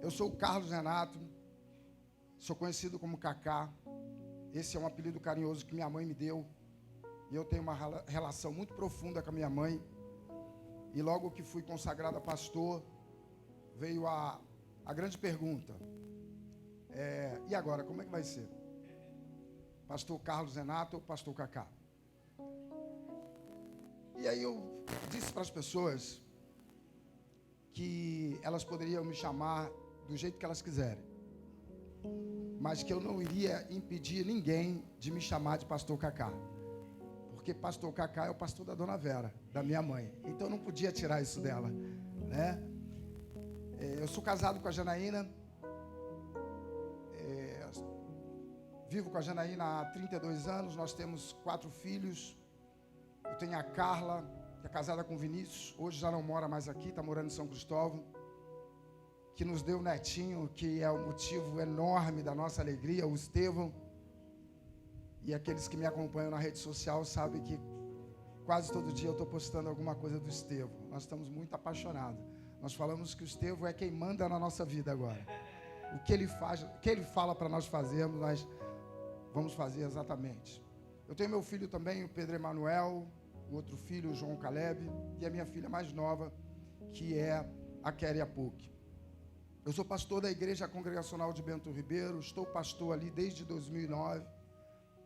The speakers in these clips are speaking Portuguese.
Eu sou o Carlos Renato, sou conhecido como Cacá. Esse é um apelido carinhoso que minha mãe me deu. E eu tenho uma relação muito profunda com a minha mãe. E logo que fui consagrado a pastor, veio a grande pergunta. E agora, como é que vai ser? Pastor Carlos Renato ou pastor Cacá? E aí eu disse para as pessoas que elas poderiam me chamar do jeito que elas quiserem, mas que eu não iria impedir ninguém de me chamar de pastor Cacá, porque pastor Cacá é o pastor da dona Vera, da minha mãe, então eu não podia tirar isso dela, né? Eu sou casado com a Janaína, vivo com a Janaína há 32 anos, nós temos 4 filhos. Eu tenho a Carla, que é casada com o Vinícius, hoje já não mora mais aqui, está morando em São Cristóvão, que nos deu o netinho, que é o motivo enorme da nossa alegria, o Estevão. E aqueles que me acompanham na rede social sabem que quase todo dia eu estou postando alguma coisa do Estevão. Nós estamos muito apaixonados. Nós falamos que o Estevão é quem manda na nossa vida agora. O que ele faz, o que ele fala para nós fazermos, nós vamos fazer exatamente. Eu tenho meu filho também, o Pedro Emanuel, o outro filho, o João Caleb, e a minha filha mais nova, que é a Kéria Puc. Eu sou pastor da Igreja Congregacional de Bento Ribeiro, estou pastor ali desde 2009,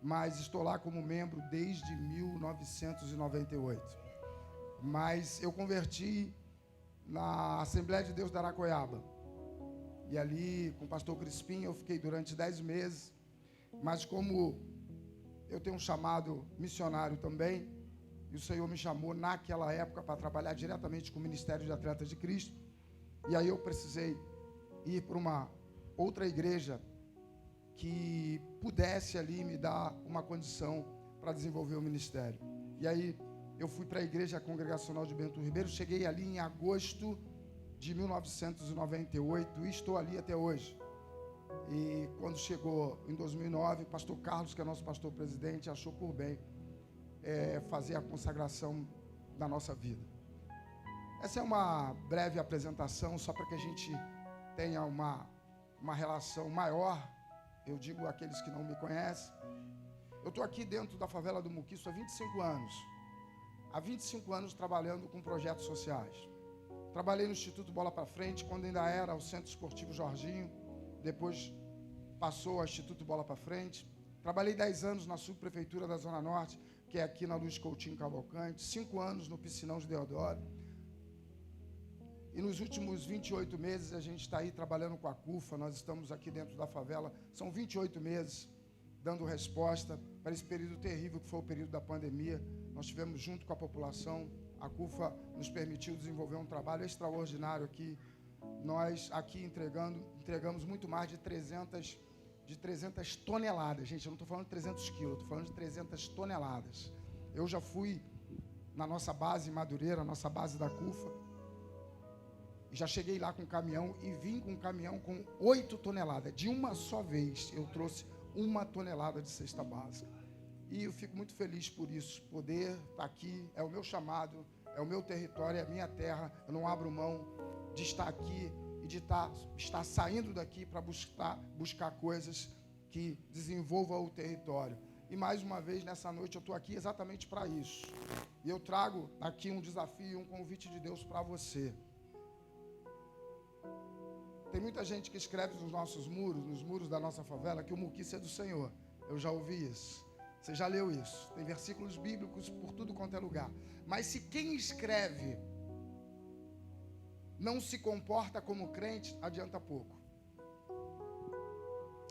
mas estou lá como membro desde 1998. Mas eu converti na Assembleia de Deus da Aracoiaba. E ali, com o pastor Crispim, eu fiquei durante 10 meses. Mas como eu tenho um chamado missionário também, e o Senhor me chamou naquela época para trabalhar diretamente com o Ministério de Atletas de Cristo, e aí eu precisei ir para uma outra igreja que pudesse ali me dar uma condição para desenvolver o ministério. E aí eu fui para a Igreja Congregacional de Bento Ribeiro, cheguei ali em agosto de 1998 e estou ali até hoje. E quando chegou em 2009, o pastor Carlos, que é nosso pastor presidente, achou por bem fazer a consagração da nossa vida. Essa é uma breve apresentação, só para que a gente tenha uma relação maior. Eu digo àqueles que não me conhecem. Eu estou aqui dentro da favela do Muquiço há 25 anos. Há 25 anos trabalhando com projetos sociais. Trabalhei no Instituto Bola para Frente, quando ainda era o Centro Esportivo Jorginho. Depois passou ao Instituto Bola para Frente. Trabalhei 10 anos na subprefeitura da Zona Norte, que é aqui na Luiz Coutinho Cavalcante. 5 anos no Piscinão de Deodoro. E nos últimos 28 meses a gente está aí trabalhando com a CUFA. Nós estamos aqui dentro da favela. São 28 meses dando resposta para esse período terrível que foi o período da pandemia. Nós tivemos junto com a população. A CUFA nos permitiu desenvolver um trabalho extraordinário aqui. Nós aqui entregamos muito mais de 300 toneladas. Gente, eu não estou falando de 300 quilos, estou falando de 300 toneladas. Eu já fui na nossa base em Madureira, nossa base da CUFA. Já cheguei lá com um caminhão e vim com um caminhão com 8 toneladas. De uma só vez eu trouxe 1 tonelada de cesta básica. E eu fico muito feliz por isso. Poder estar aqui é o meu chamado, é o meu território, é a minha terra. Eu não abro mão de estar aqui e de estar saindo daqui para buscar coisas que desenvolvam o território. E mais uma vez, nessa noite, eu estou aqui exatamente para isso. E eu trago aqui um desafio, um convite de Deus para você. Tem muita gente que escreve nos nossos muros, nos muros da nossa favela, que o Muquiço é do Senhor. Eu já ouvi isso. Você já leu isso. Tem versículos bíblicos por tudo quanto é lugar. Mas se quem escreve não se comporta como crente, adianta pouco.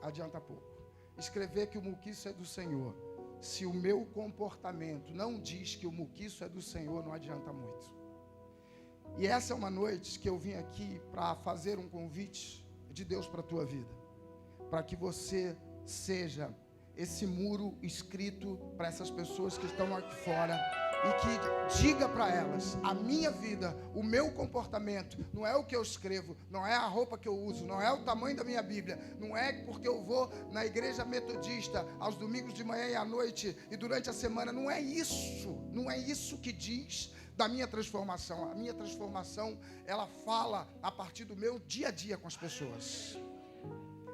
Adianta pouco. Escrever que o Muquiço é do Senhor. Se o meu comportamento não diz que o Muquiço é do Senhor, não adianta muito. E essa é uma noite que eu vim aqui para fazer um convite de Deus para a tua vida. Para que você seja esse muro escrito para essas pessoas que estão aqui fora. E que diga para elas, a minha vida, o meu comportamento, não é o que eu escrevo, não é a roupa que eu uso, não é o tamanho da minha Bíblia, não é porque eu vou na igreja metodista aos domingos de manhã e à noite e durante a semana, não é isso que diz da minha transformação. A minha transformação, ela fala a partir do meu dia a dia com as pessoas.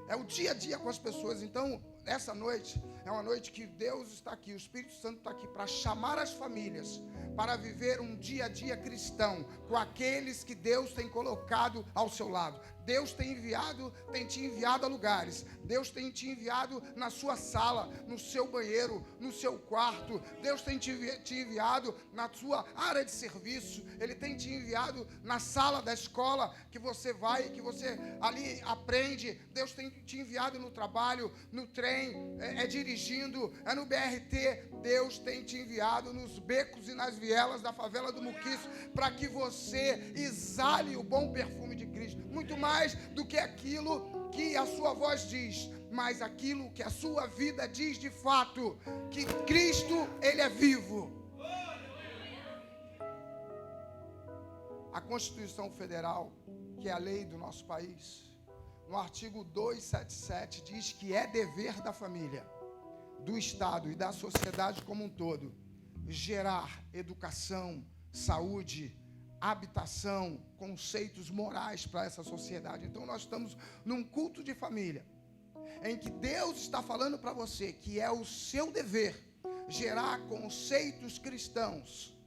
É o dia a dia com as pessoas. Então, essa noite é uma noite que Deus está aqui, o Espírito Santo está aqui para chamar as famílias para viver um dia a dia cristão com aqueles que Deus tem colocado ao seu lado. Deus tem te enviado a lugares. Deus tem te enviado na sua sala, no seu banheiro, no seu quarto. Deus tem te enviado na sua área de serviço. Ele tem te enviado na sala da escola que você vai, que você ali aprende. Deus tem te enviado no trabalho, no trem, dirigindo, no BRT. Deus tem te enviado nos becos e nas vielas da favela do Muquiço para que você exale o bom perfume de Cristo. Muito mais do que aquilo que a sua voz diz, mas aquilo que a sua vida diz de fato, que Cristo, Ele é vivo. A Constituição Federal, que é a lei do nosso país, no artigo 277, diz que é dever da família, do Estado e da sociedade como um todo, gerar educação, saúde, habitação, conceitos morais para essa sociedade. Então nós estamos num culto de família, em que Deus está falando para você que é o seu dever gerar conceitos cristãos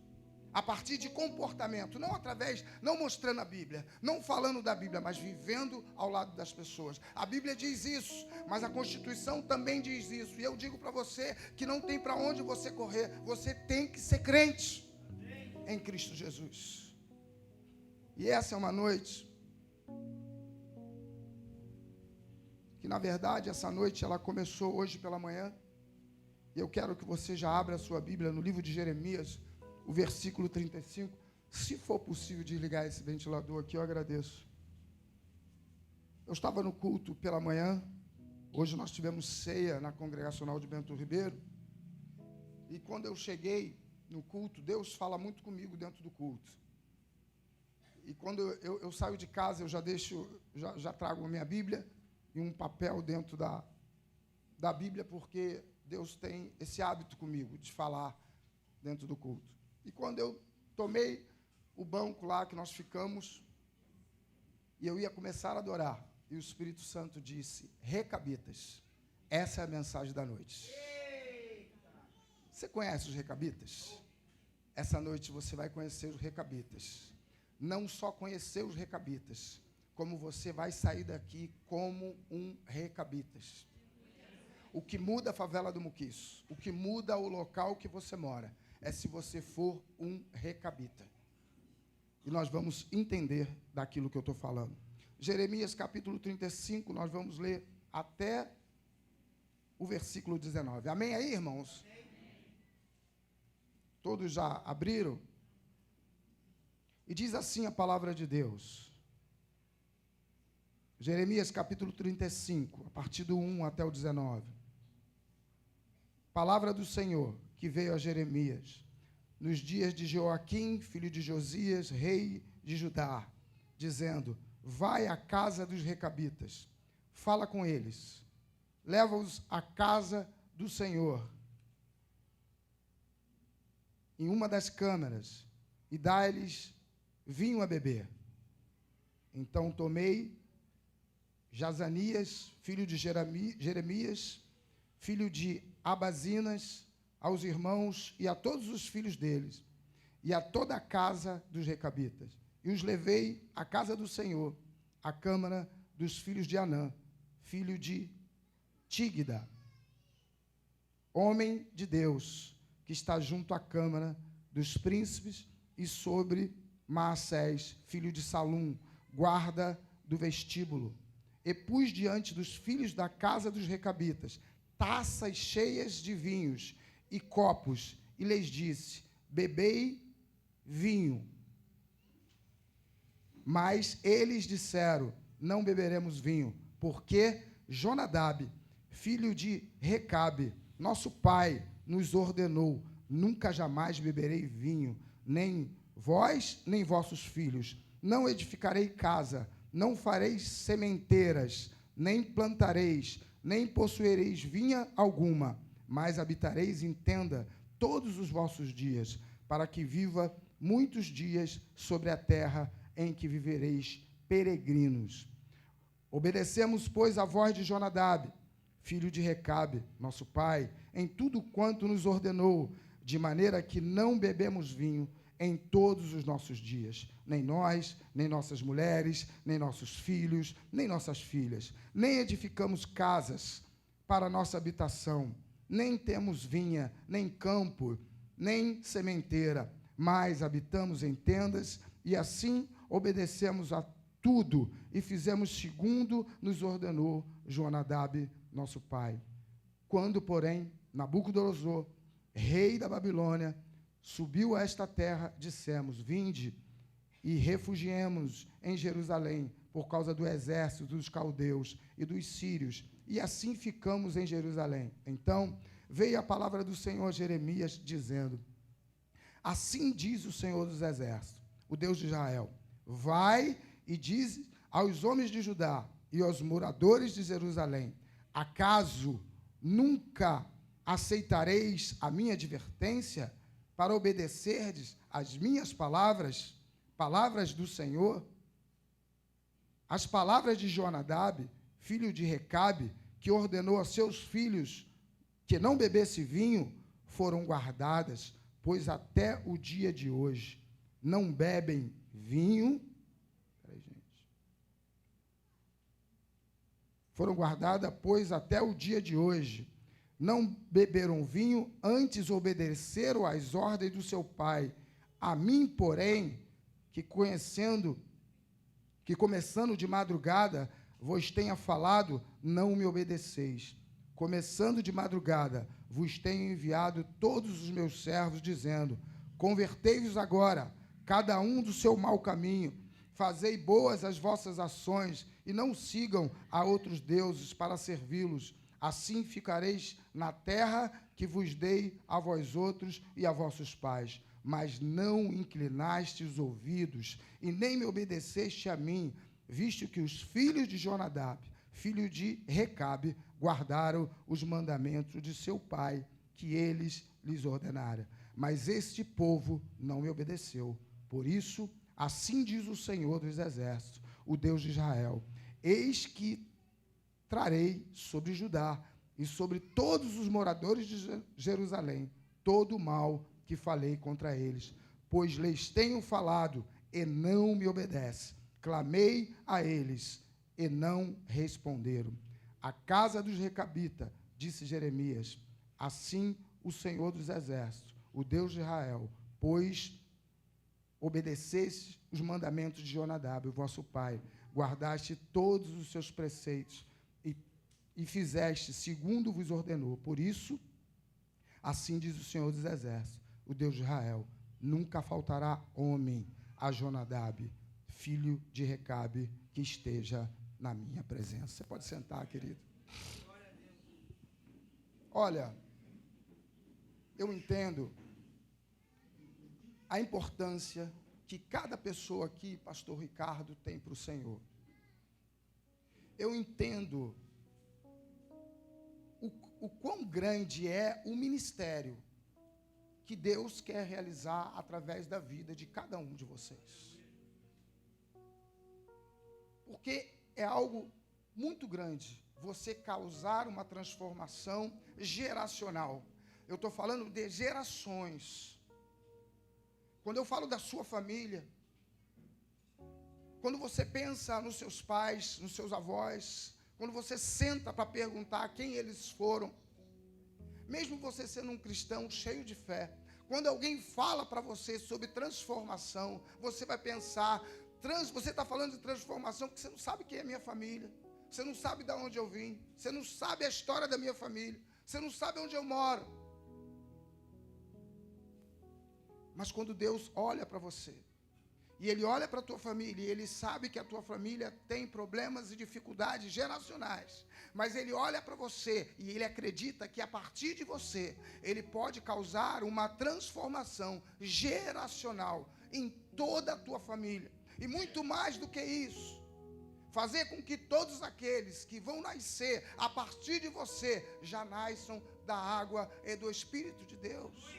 a partir de comportamento, não mostrando a Bíblia, não falando da Bíblia, mas vivendo ao lado das pessoas. A Bíblia diz isso, mas a Constituição também diz isso. E eu digo para você que não tem para onde você correr. Você tem que ser crente em Cristo Jesus. E essa é uma noite que, na verdade, essa noite ela começou hoje pela manhã. E eu quero que você já abra a sua Bíblia no livro de Jeremias, o versículo 35. Se for possível desligar esse ventilador aqui, eu agradeço. Eu estava no culto pela manhã. Hoje nós tivemos ceia na Congregacional de Bento Ribeiro. E quando eu cheguei no culto, Deus fala muito comigo dentro do culto. E quando eu saio de casa, eu já trago a minha Bíblia e um papel dentro da Bíblia, porque Deus tem esse hábito comigo de falar dentro do culto. E quando eu tomei o banco lá que nós ficamos, e eu ia começar a adorar, e o Espírito Santo disse: Recabitas, essa é a mensagem da noite. Você conhece os recabitas? Essa noite você vai conhecer os recabitas. Não só conhecer os recabitas, como você vai sair daqui como um recabitas. O que muda a favela do Muquiço, o que muda o local que você mora, é se você for um recabita. E nós vamos entender daquilo que eu estou falando. Jeremias capítulo 35, nós vamos ler até o versículo 19. Amém aí, irmãos? Todos já abriram? E diz assim a palavra de Deus. Jeremias capítulo 35, a partir do 1 até o 19. Palavra do Senhor que veio a Jeremias nos dias de Joaquim, filho de Josias, rei de Judá, dizendo: vai à casa dos recabitas, fala com eles, leva-os à casa do Senhor, em uma das câmaras, e dá-lhes vinho a beber. Então tomei Jazanias, filho de Jeremias, filho de Abazinas, aos irmãos e a todos os filhos deles, e a toda a casa dos recabitas, e os levei à casa do Senhor, à câmara dos filhos de Anã, filho de Tígda, homem de Deus, que está junto à câmara dos príncipes, e sobre Maassés, filho de Salum, guarda do vestíbulo. E pus diante dos filhos da casa dos recabitas taças cheias de vinhos e copos, e lhes disse: bebei vinho. Mas eles disseram: não beberemos vinho, porque Jonadab, filho de Recabe, nosso pai, nos ordenou: nunca jamais beberei vinho, nem vós, nem vossos filhos. Não edificarei casa, não fareis sementeiras, nem plantareis, nem possuireis vinha alguma, mas habitareis em tenda todos os vossos dias, para que viva muitos dias sobre a terra em que vivereis peregrinos. Obedecemos, pois, a voz de Jonadab, filho de Recabe, nosso pai, em tudo quanto nos ordenou, de maneira que não bebemos vinho em todos os nossos dias, nem nós, nem nossas mulheres, nem nossos filhos, nem nossas filhas, nem edificamos casas para nossa habitação, nem temos vinha, nem campo, nem sementeira, mas habitamos em tendas, e assim obedecemos a tudo, e fizemos segundo nos ordenou Jonadab, nosso pai. Quando, porém, Nabucodonosor, rei da Babilônia, subiu a esta terra, dissemos: vinde e refugiemos em Jerusalém, por causa do exército dos caldeus e dos sírios, e assim ficamos em Jerusalém. Então veio a palavra do Senhor a Jeremias, dizendo: assim diz o Senhor dos exércitos, o Deus de Israel: vai e diz aos homens de Judá e aos moradores de Jerusalém: acaso nunca aceitareis a minha advertência para obedecerdes às minhas palavras, palavras do Senhor? As palavras de Jonadab, filho de Recabe, que ordenou a seus filhos que não bebesse vinho, foram guardadas, pois até o dia de hoje não bebem vinho. Foram guardadas, pois até o dia de hoje não beberam vinho, antes obedeceram às ordens do seu pai. A mim, porém, que começando de madrugada vos tenha falado, não me obedeceis. Começando de madrugada, vos tenho enviado todos os meus servos, dizendo: convertei-vos agora, cada um do seu mau caminho, fazei boas as vossas ações, e não sigam a outros deuses para servi-los. Assim ficareis na terra que vos dei a vós outros e a vossos pais. Mas não inclinaste os ouvidos, e nem me obedeceste a mim, visto que os filhos de Jonadab, filho de Recabe, guardaram os mandamentos de seu pai, que eles lhes ordenaram. Mas este povo não me obedeceu. Por isso, assim diz o Senhor dos exércitos, o Deus de Israel: eis que trarei sobre Judá e sobre todos os moradores de Jerusalém todo o mal que falei contra eles, pois lhes tenho falado e não me obedecem. Clamei a eles e não responderam. A casa dos recabitas, disse Jeremias: assim o Senhor dos exércitos, o Deus de Israel, pois obedeceste os mandamentos de Jonadab, o vosso pai, guardaste todos os seus preceitos e fizeste segundo vos ordenou. Por isso, assim diz o Senhor dos exércitos, o Deus de Israel: nunca faltará homem a Jonadab, filho de Recabe, que esteja na minha presença. Você pode sentar, querido. Olha, eu entendo a importância que cada pessoa aqui, pastor Ricardo, tem para o Senhor. Eu entendo o quão grande é o ministério que Deus quer realizar através da vida de cada um de vocês. Porque é algo muito grande você causar uma transformação geracional. Eu estou falando de gerações. Quando eu falo da sua família, quando você pensa nos seus pais, nos seus avós, quando você senta para perguntar quem eles foram, mesmo você sendo um cristão cheio de fé, quando alguém fala para você sobre transformação, você vai pensar, você está falando de transformação porque você não sabe quem é minha família, você não sabe de onde eu vim, você não sabe a história da minha família, você não sabe onde eu moro. Mas quando Deus olha para você, e Ele olha para a tua família, e Ele sabe que a tua família tem problemas e dificuldades geracionais, mas Ele olha para você, e Ele acredita que a partir de você, Ele pode causar uma transformação geracional em toda a tua família. E muito mais do que isso, fazer com que todos aqueles que vão nascer a partir de você, já nasçam da água e do Espírito de Deus.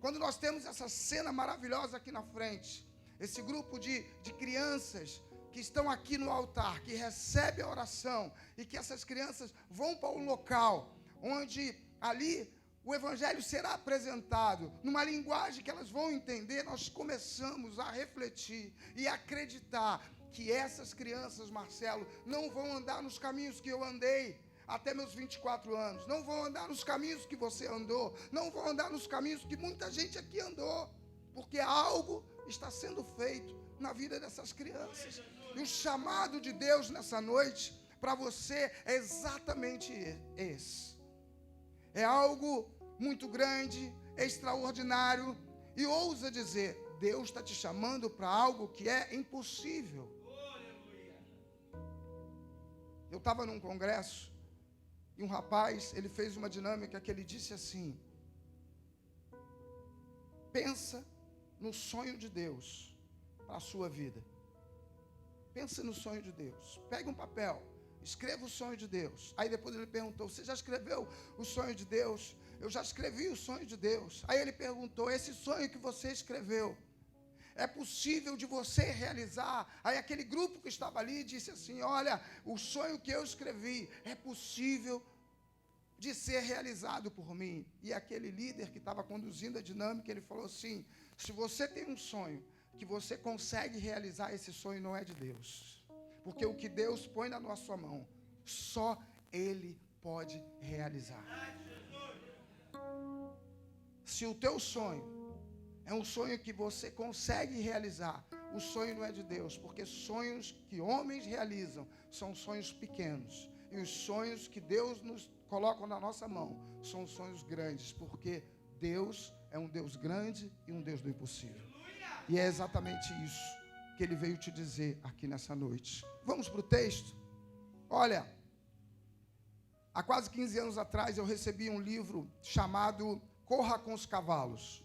quando nós temos essa cena maravilhosa aqui na frente, esse grupo de crianças que estão aqui no altar, que recebem a oração, e que essas crianças vão para um local onde ali o evangelho será apresentado, numa linguagem que elas vão entender, nós começamos a refletir e acreditar que essas crianças, Marcelo, não vão andar nos caminhos que eu andei até meus 24 anos, não vão andar nos caminhos que você andou, não vão andar nos caminhos que muita gente aqui andou, porque algo está sendo feito na vida dessas crianças. E o chamado de Deus nessa noite para você é exatamente esse. É algo muito grande, extraordinário, e ousa dizer, Deus está te chamando para algo que é impossível. Eu estava num congresso, e um rapaz, ele fez uma dinâmica que ele disse assim, pensa no sonho de Deus para a sua vida. Pensa no sonho de Deus. Pegue um papel, escreva o sonho de Deus. Aí depois ele perguntou, você já escreveu o sonho de Deus? Eu já escrevi o sonho de Deus. Aí ele perguntou, esse sonho que você escreveu, é possível de você realizar? Aí aquele grupo que estava ali disse assim, olha, o sonho que eu escrevi é possível de ser realizado por mim. E aquele líder que estava conduzindo a dinâmica, ele falou assim, se você tem um sonho que você consegue realizar, esse sonho não é de Deus. Porque o que Deus põe na nossa mão, só Ele pode realizar. Se o teu sonho é um sonho que você consegue realizar, o sonho não é de Deus, porque sonhos que homens realizam são sonhos pequenos. E os sonhos que Deus nos coloca na nossa mão são sonhos grandes, porque Deus é um Deus grande e um Deus do impossível. E é exatamente isso que Ele veio te dizer aqui nessa noite. Vamos para o texto? Olha, há quase 15 anos atrás eu recebi um livro chamado Corra com os Cavalos.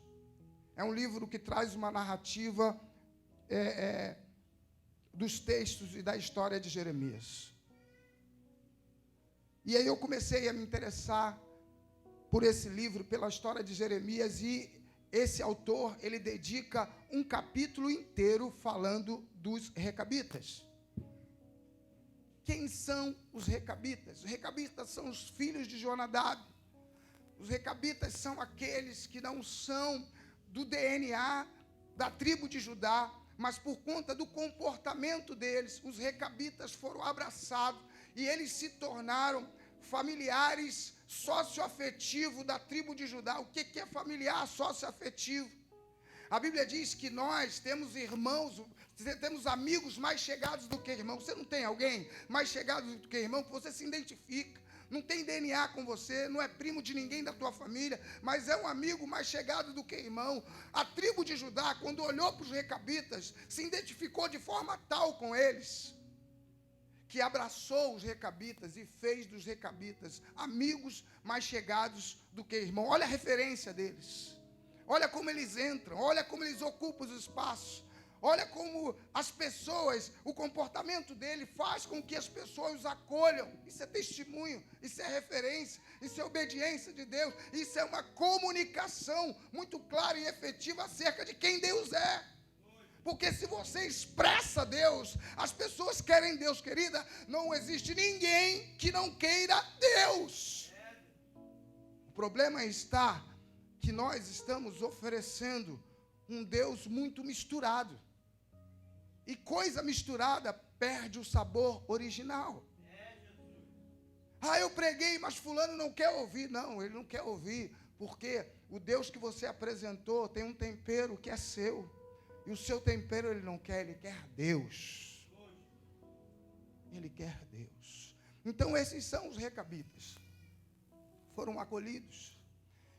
É um livro que traz uma narrativa dos textos e da história de Jeremias. E aí eu comecei a me interessar por esse livro, pela história de Jeremias, e esse autor, ele dedica um capítulo inteiro falando dos recabitas. Quem são os recabitas? Os recabitas são os filhos de Jonadab. Os recabitas são aqueles que não são do DNA da tribo de Judá, mas por conta do comportamento deles, os recabitas foram abraçados e eles se tornaram familiares socioafetivo da tribo de Judá. O que é familiar socioafetivo? A Bíblia diz que nós temos irmãos, temos amigos mais chegados do que irmãos. Você não tem alguém mais chegado do que irmão que você se identifica? Não tem DNA com você, não é primo de ninguém da tua família, mas é um amigo mais chegado do que irmão. A tribo de Judá, quando olhou para os recabitas, se identificou de forma tal com eles, que abraçou os recabitas e fez dos recabitas amigos mais chegados do que irmão. Olha a referência deles. Olha como eles entram, olha como eles ocupam os espaços. Olha como as pessoas, o comportamento dele faz com que as pessoas os acolham. Isso é testemunho, isso é referência, isso é obediência de Deus. Isso é uma comunicação muito clara e efetiva acerca de quem Deus é. Porque se você expressa Deus, as pessoas querem Deus, querida. Não existe ninguém que não queira Deus. O problema está que nós estamos oferecendo um Deus muito misturado. E coisa misturada perde o sabor original. Eu preguei, mas fulano não quer ouvir. Não, ele não quer ouvir, porque o Deus que você apresentou tem um tempero que é seu. E o seu tempero ele não quer, ele quer Deus. Ele quer Deus. Então esses são os recabitas. Foram acolhidos.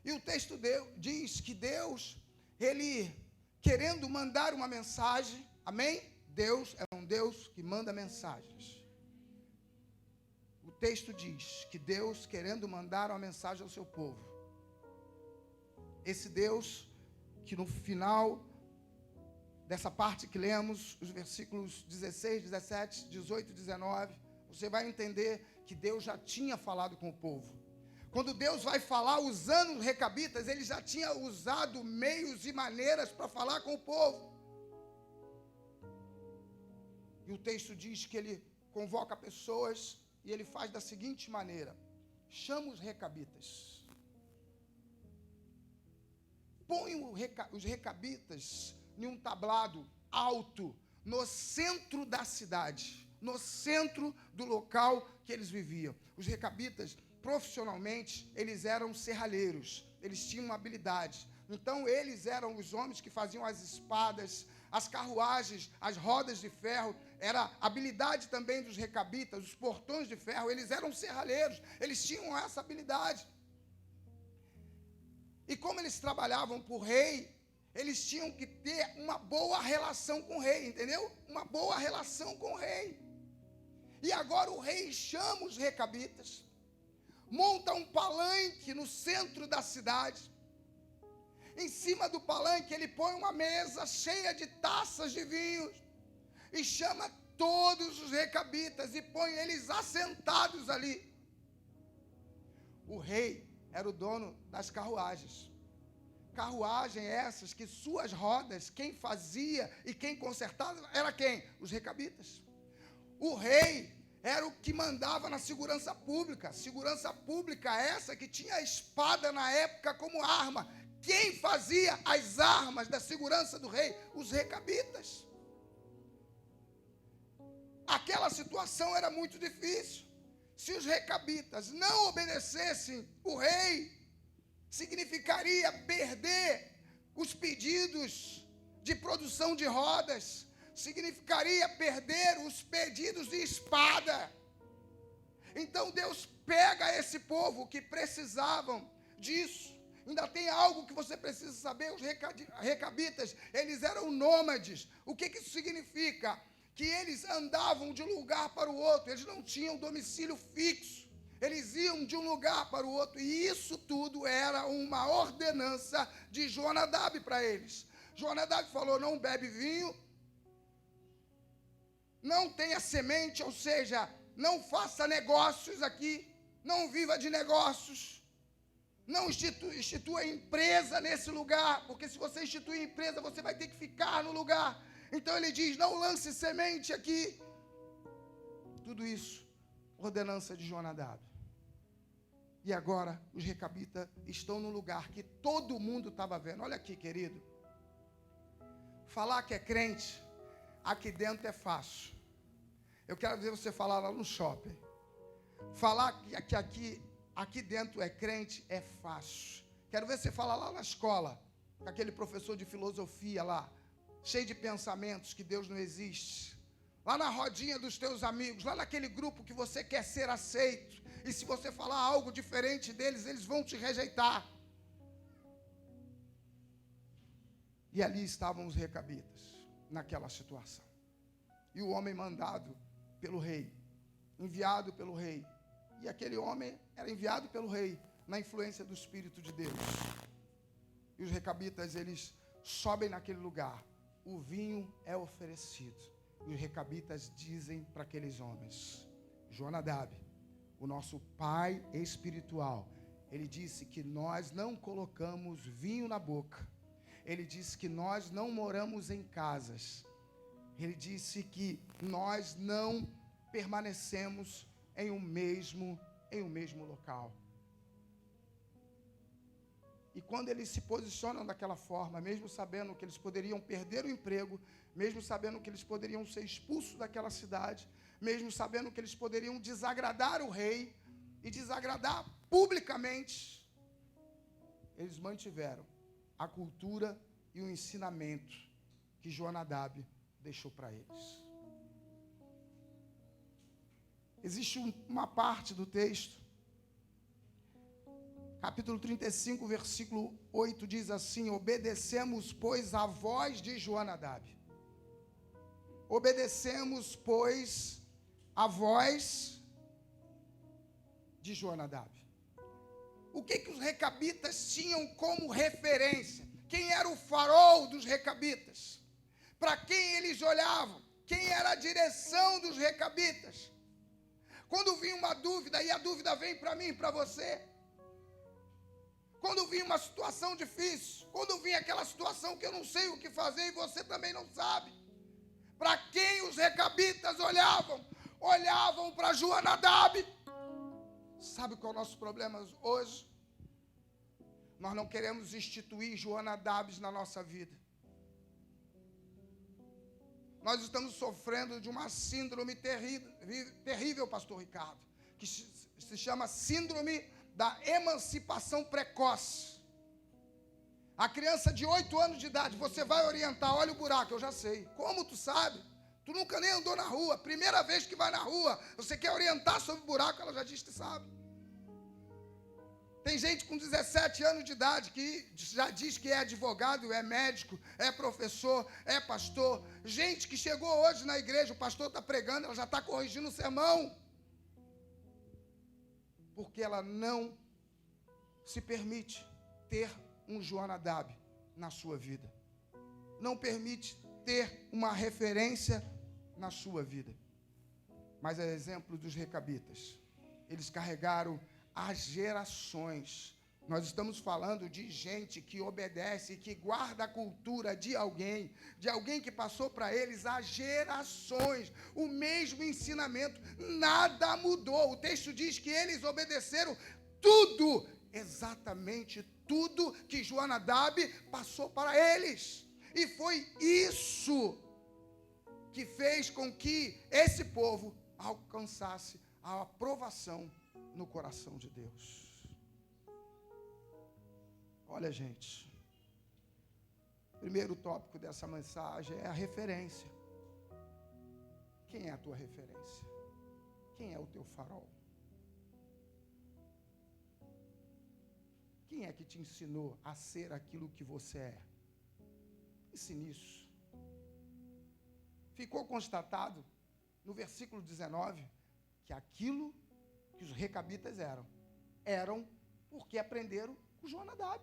E o texto diz que Deus, ele querendo mandar uma mensagem, amém? Deus é um Deus que manda mensagens. O texto diz que Deus querendo mandar uma mensagem ao seu povo. Esse Deus que no final dessa parte que lemos, os versículos 16, 17, 18 e 19, você vai entender que Deus já tinha falado com o povo. Quando Deus vai falar usando os recabitas, ele já tinha usado meios e maneiras para falar com o povo. E o texto diz que ele convoca pessoas e ele faz da seguinte maneira: chama os recabitas. Põe os recabitas em um tablado alto, no centro da cidade, no centro do local que eles viviam. Os recabitas, profissionalmente, eles eram serralheiros, eles tinham uma habilidade. Então, eles eram os homens que faziam as espadas, as carruagens, as rodas de ferro. Era a habilidade também dos recabitas, os portões de ferro. Eles eram serralheiros, eles tinham essa habilidade. E como eles trabalhavam por rei, eles tinham que ter uma boa relação com o rei, entendeu? Uma boa relação com o rei. E agora o rei chama os recabitas, monta um palanque no centro da cidade. Em cima do palanque ele põe uma mesa cheia de taças de vinhos e chama todos os recabitas e põe eles assentados ali. O rei era o dono das carruagens. Carruagem essas que suas rodas, quem fazia e quem consertava era quem? Os recabitas. O rei era o que mandava na segurança pública. Segurança pública essa que tinha a espada na época como arma. Quem fazia as armas da segurança do rei? Os recabitas. Aquela situação era muito difícil. Se os recabitas não obedecessem o rei, significaria perder os pedidos de produção de rodas, significaria perder os pedidos de espada. Então Deus pega esse povo que precisavam disso. Ainda tem algo que você precisa saber: os recabitas, eles eram nômades. O que isso significa? Que eles andavam de um lugar para o outro, eles não tinham domicílio fixo. Eles iam de um lugar para o outro, e isso tudo era uma ordenança de Jonadab para eles. Jonadab falou: não bebe vinho, não tenha semente, ou seja, não faça negócios aqui, não viva de negócios, não institua empresa nesse lugar, porque se você instituir empresa, você vai ter que ficar no lugar. Então ele diz: não lance semente aqui. Tudo isso, ordenança de Jonadab. E agora os recabitas estão num lugar que todo mundo estava vendo. Olha aqui, querido. Falar que é crente, aqui dentro é fácil. Eu quero ver você falar lá no shopping. Falar que aqui dentro é crente é fácil. Quero ver você falar lá na escola, com aquele professor de filosofia lá, cheio de pensamentos que Deus não existe. Lá na rodinha dos teus amigos, lá naquele grupo que você quer ser aceito. E se você falar algo diferente deles, eles vão te rejeitar. E ali estavam os recabitas, naquela situação. E o homem mandado pelo rei, enviado pelo rei. E aquele homem era enviado pelo rei, na influência do Espírito de Deus. E os recabitas, eles sobem naquele lugar. O vinho é oferecido. E os recabitas dizem para aqueles homens: Jonadab, o nosso pai espiritual, ele disse que nós não colocamos vinho na boca. Ele disse que nós não moramos em casas. Ele disse que nós não permanecemos em um mesmo local. E quando eles se posicionam daquela forma, mesmo sabendo que eles poderiam perder o emprego, mesmo sabendo que eles poderiam ser expulsos daquela cidade, mesmo sabendo que eles poderiam desagradar o rei e desagradar publicamente, eles mantiveram a cultura e o ensinamento que Jonadab deixou para eles. Existe uma parte do texto, capítulo 35, versículo 8, diz assim: obedecemos, pois, a voz de Jonadab. Obedecemos, pois, a voz de Jonadab. O que os recabitas tinham como referência? Quem era o farol dos recabitas? Para quem eles olhavam? Quem era a direção dos recabitas? Quando vinha uma dúvida, e a dúvida vem para mim, para você, Quando vinha uma situação difícil, quando vinha aquela situação que eu não sei o que fazer e você também não sabe. Para quem os recabitas olhavam? Olhavam para Jonadab. Sabe qual é o nosso problema hoje? Nós não queremos instituir Jonadabs na nossa vida. Nós estamos sofrendo de uma síndrome terrível, pastor Ricardo, que se chama síndrome da emancipação precoce. A criança de 8 anos de idade, você vai orientar, olha o buraco, eu já sei. Como tu sabe? Tu nunca nem andou na rua, primeira vez que vai na rua, você quer orientar sobre o buraco, ela já diz que sabe. Tem gente com 17 anos de idade que já diz que é advogado, é médico, é professor, é pastor. Gente que chegou hoje na igreja, o pastor está pregando, ela já está corrigindo o sermão. Porque ela não se permite ter um Jonadab na sua vida. Não permite ter uma referência na sua vida. Mas é exemplo dos recabitas. Eles carregaram as gerações. Nós estamos falando de gente que obedece, que guarda a cultura de alguém que passou para eles há gerações, o mesmo ensinamento, nada mudou. O texto diz que eles obedeceram tudo, exatamente tudo que Jonadab passou para eles. E foi isso que fez com que esse povo alcançasse a aprovação no coração de Deus. Olha, gente, primeiro tópico dessa mensagem é a referência. Quem é a tua referência? Quem é o teu farol? Quem é que te ensinou a ser aquilo que você é? Pense nisso. Ficou constatado no versículo 19 que aquilo que os recabitas eram porque aprenderam com Jonadab.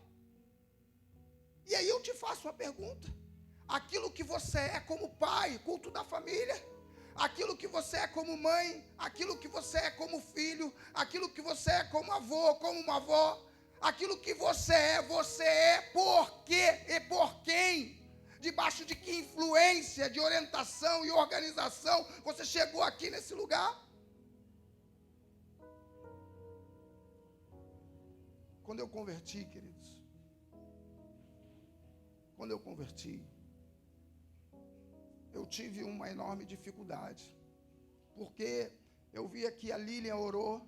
E aí eu te faço uma pergunta. Aquilo que você é como pai, culto da família, aquilo que você é como mãe, aquilo que você é como filho, aquilo que você é como avô, como uma avó, aquilo que você é por quê e por quem? Debaixo de que influência, de orientação e organização você chegou aqui nesse lugar? Quando eu converti, queridos, eu tive uma enorme dificuldade, porque eu via que a Lilian orou,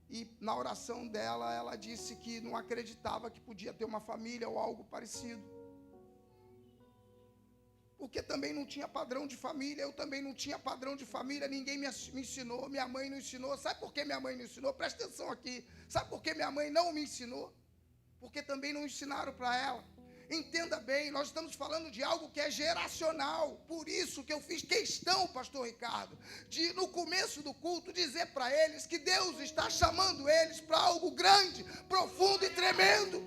e na oração dela, ela disse que não acreditava que podia ter uma família ou algo parecido. Porque também não tinha padrão de família, eu também não tinha padrão de família, ninguém me ensinou, minha mãe não ensinou. Sabe por que minha mãe não ensinou? Presta atenção aqui. Sabe por que minha mãe não me ensinou? Porque também não ensinaram para ela. Entenda bem, nós estamos falando de algo que é geracional. Por isso que eu fiz questão, pastor Ricardo, de no começo do culto dizer para eles que Deus está chamando eles para algo grande, profundo e tremendo.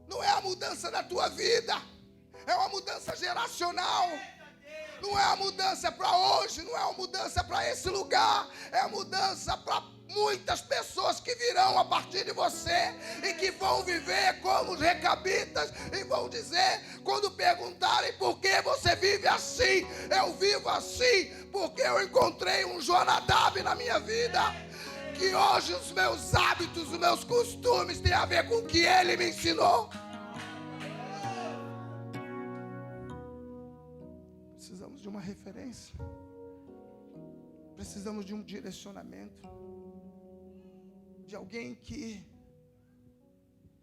Não é a mudança da tua vida, é uma mudança geracional. Não é a mudança para hoje, não é a mudança para esse lugar, é a mudança para muitas pessoas que virão a partir de você e que vão viver como os recabitas e vão dizer, quando perguntarem por que você vive assim, eu vivo assim porque eu encontrei um Jonadab na minha vida, que hoje os meus hábitos, os meus costumes têm a ver com o que ele me ensinou. Precisamos de uma referência, precisamos de um direcionamento, de alguém que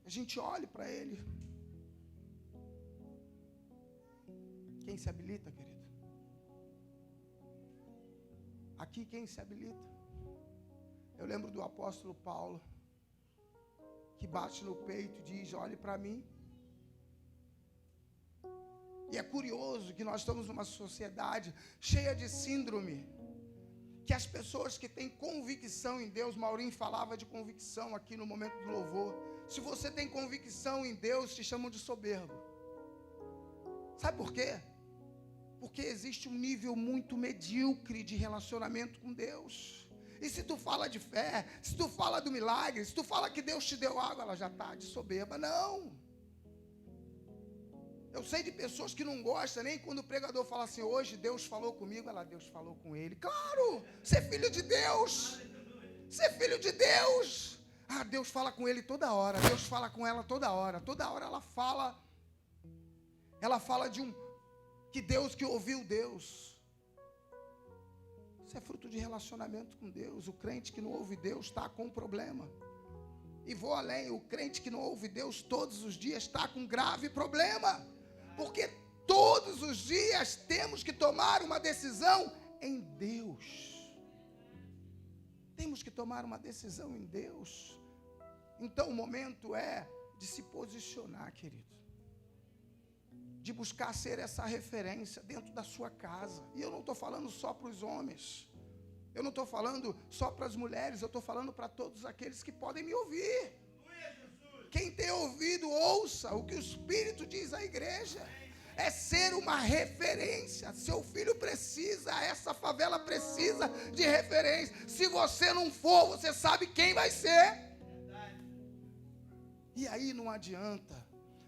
a gente olhe para ele. Quem se habilita, querido? Aqui quem se habilita? Eu lembro do apóstolo Paulo, que bate no peito e diz, olhe para mim. E é curioso que nós estamos numa sociedade cheia de síndrome, que as pessoas que têm convicção em Deus, Maurinho falava de convicção aqui no momento do louvor, se você tem convicção em Deus, te chamam de soberbo. Sabe por quê? Porque existe um nível muito medíocre de relacionamento com Deus. E se tu fala de fé, se tu fala do milagre, se tu fala que Deus te deu água, ela já está de soberba. Não. Eu sei de pessoas que não gostam, nem quando o pregador fala assim, hoje Deus falou comigo, Deus falou com ele. Claro, você é filho de Deus. Você é filho de Deus. Deus fala com ele toda hora, Deus fala com ela toda hora ela fala de Deus que ouviu Deus. Isso é fruto de relacionamento com Deus. O crente que não ouve Deus está com problema. E vou além, o crente que não ouve Deus todos os dias está com grave problema. Porque todos os dias temos que tomar uma decisão em Deus. Temos que tomar uma decisão em Deus. Então o momento é de se posicionar, querido. De buscar ser essa referência dentro da sua casa. E eu não estou falando só para os homens. Eu não estou falando só para as mulheres. Eu estou falando para todos aqueles que podem me ouvir. Quem tem ouvido, ouça o que o Espírito diz à igreja. É ser uma referência. Seu filho precisa, essa favela precisa de referência. Se você não for, você sabe quem vai ser. E aí não adianta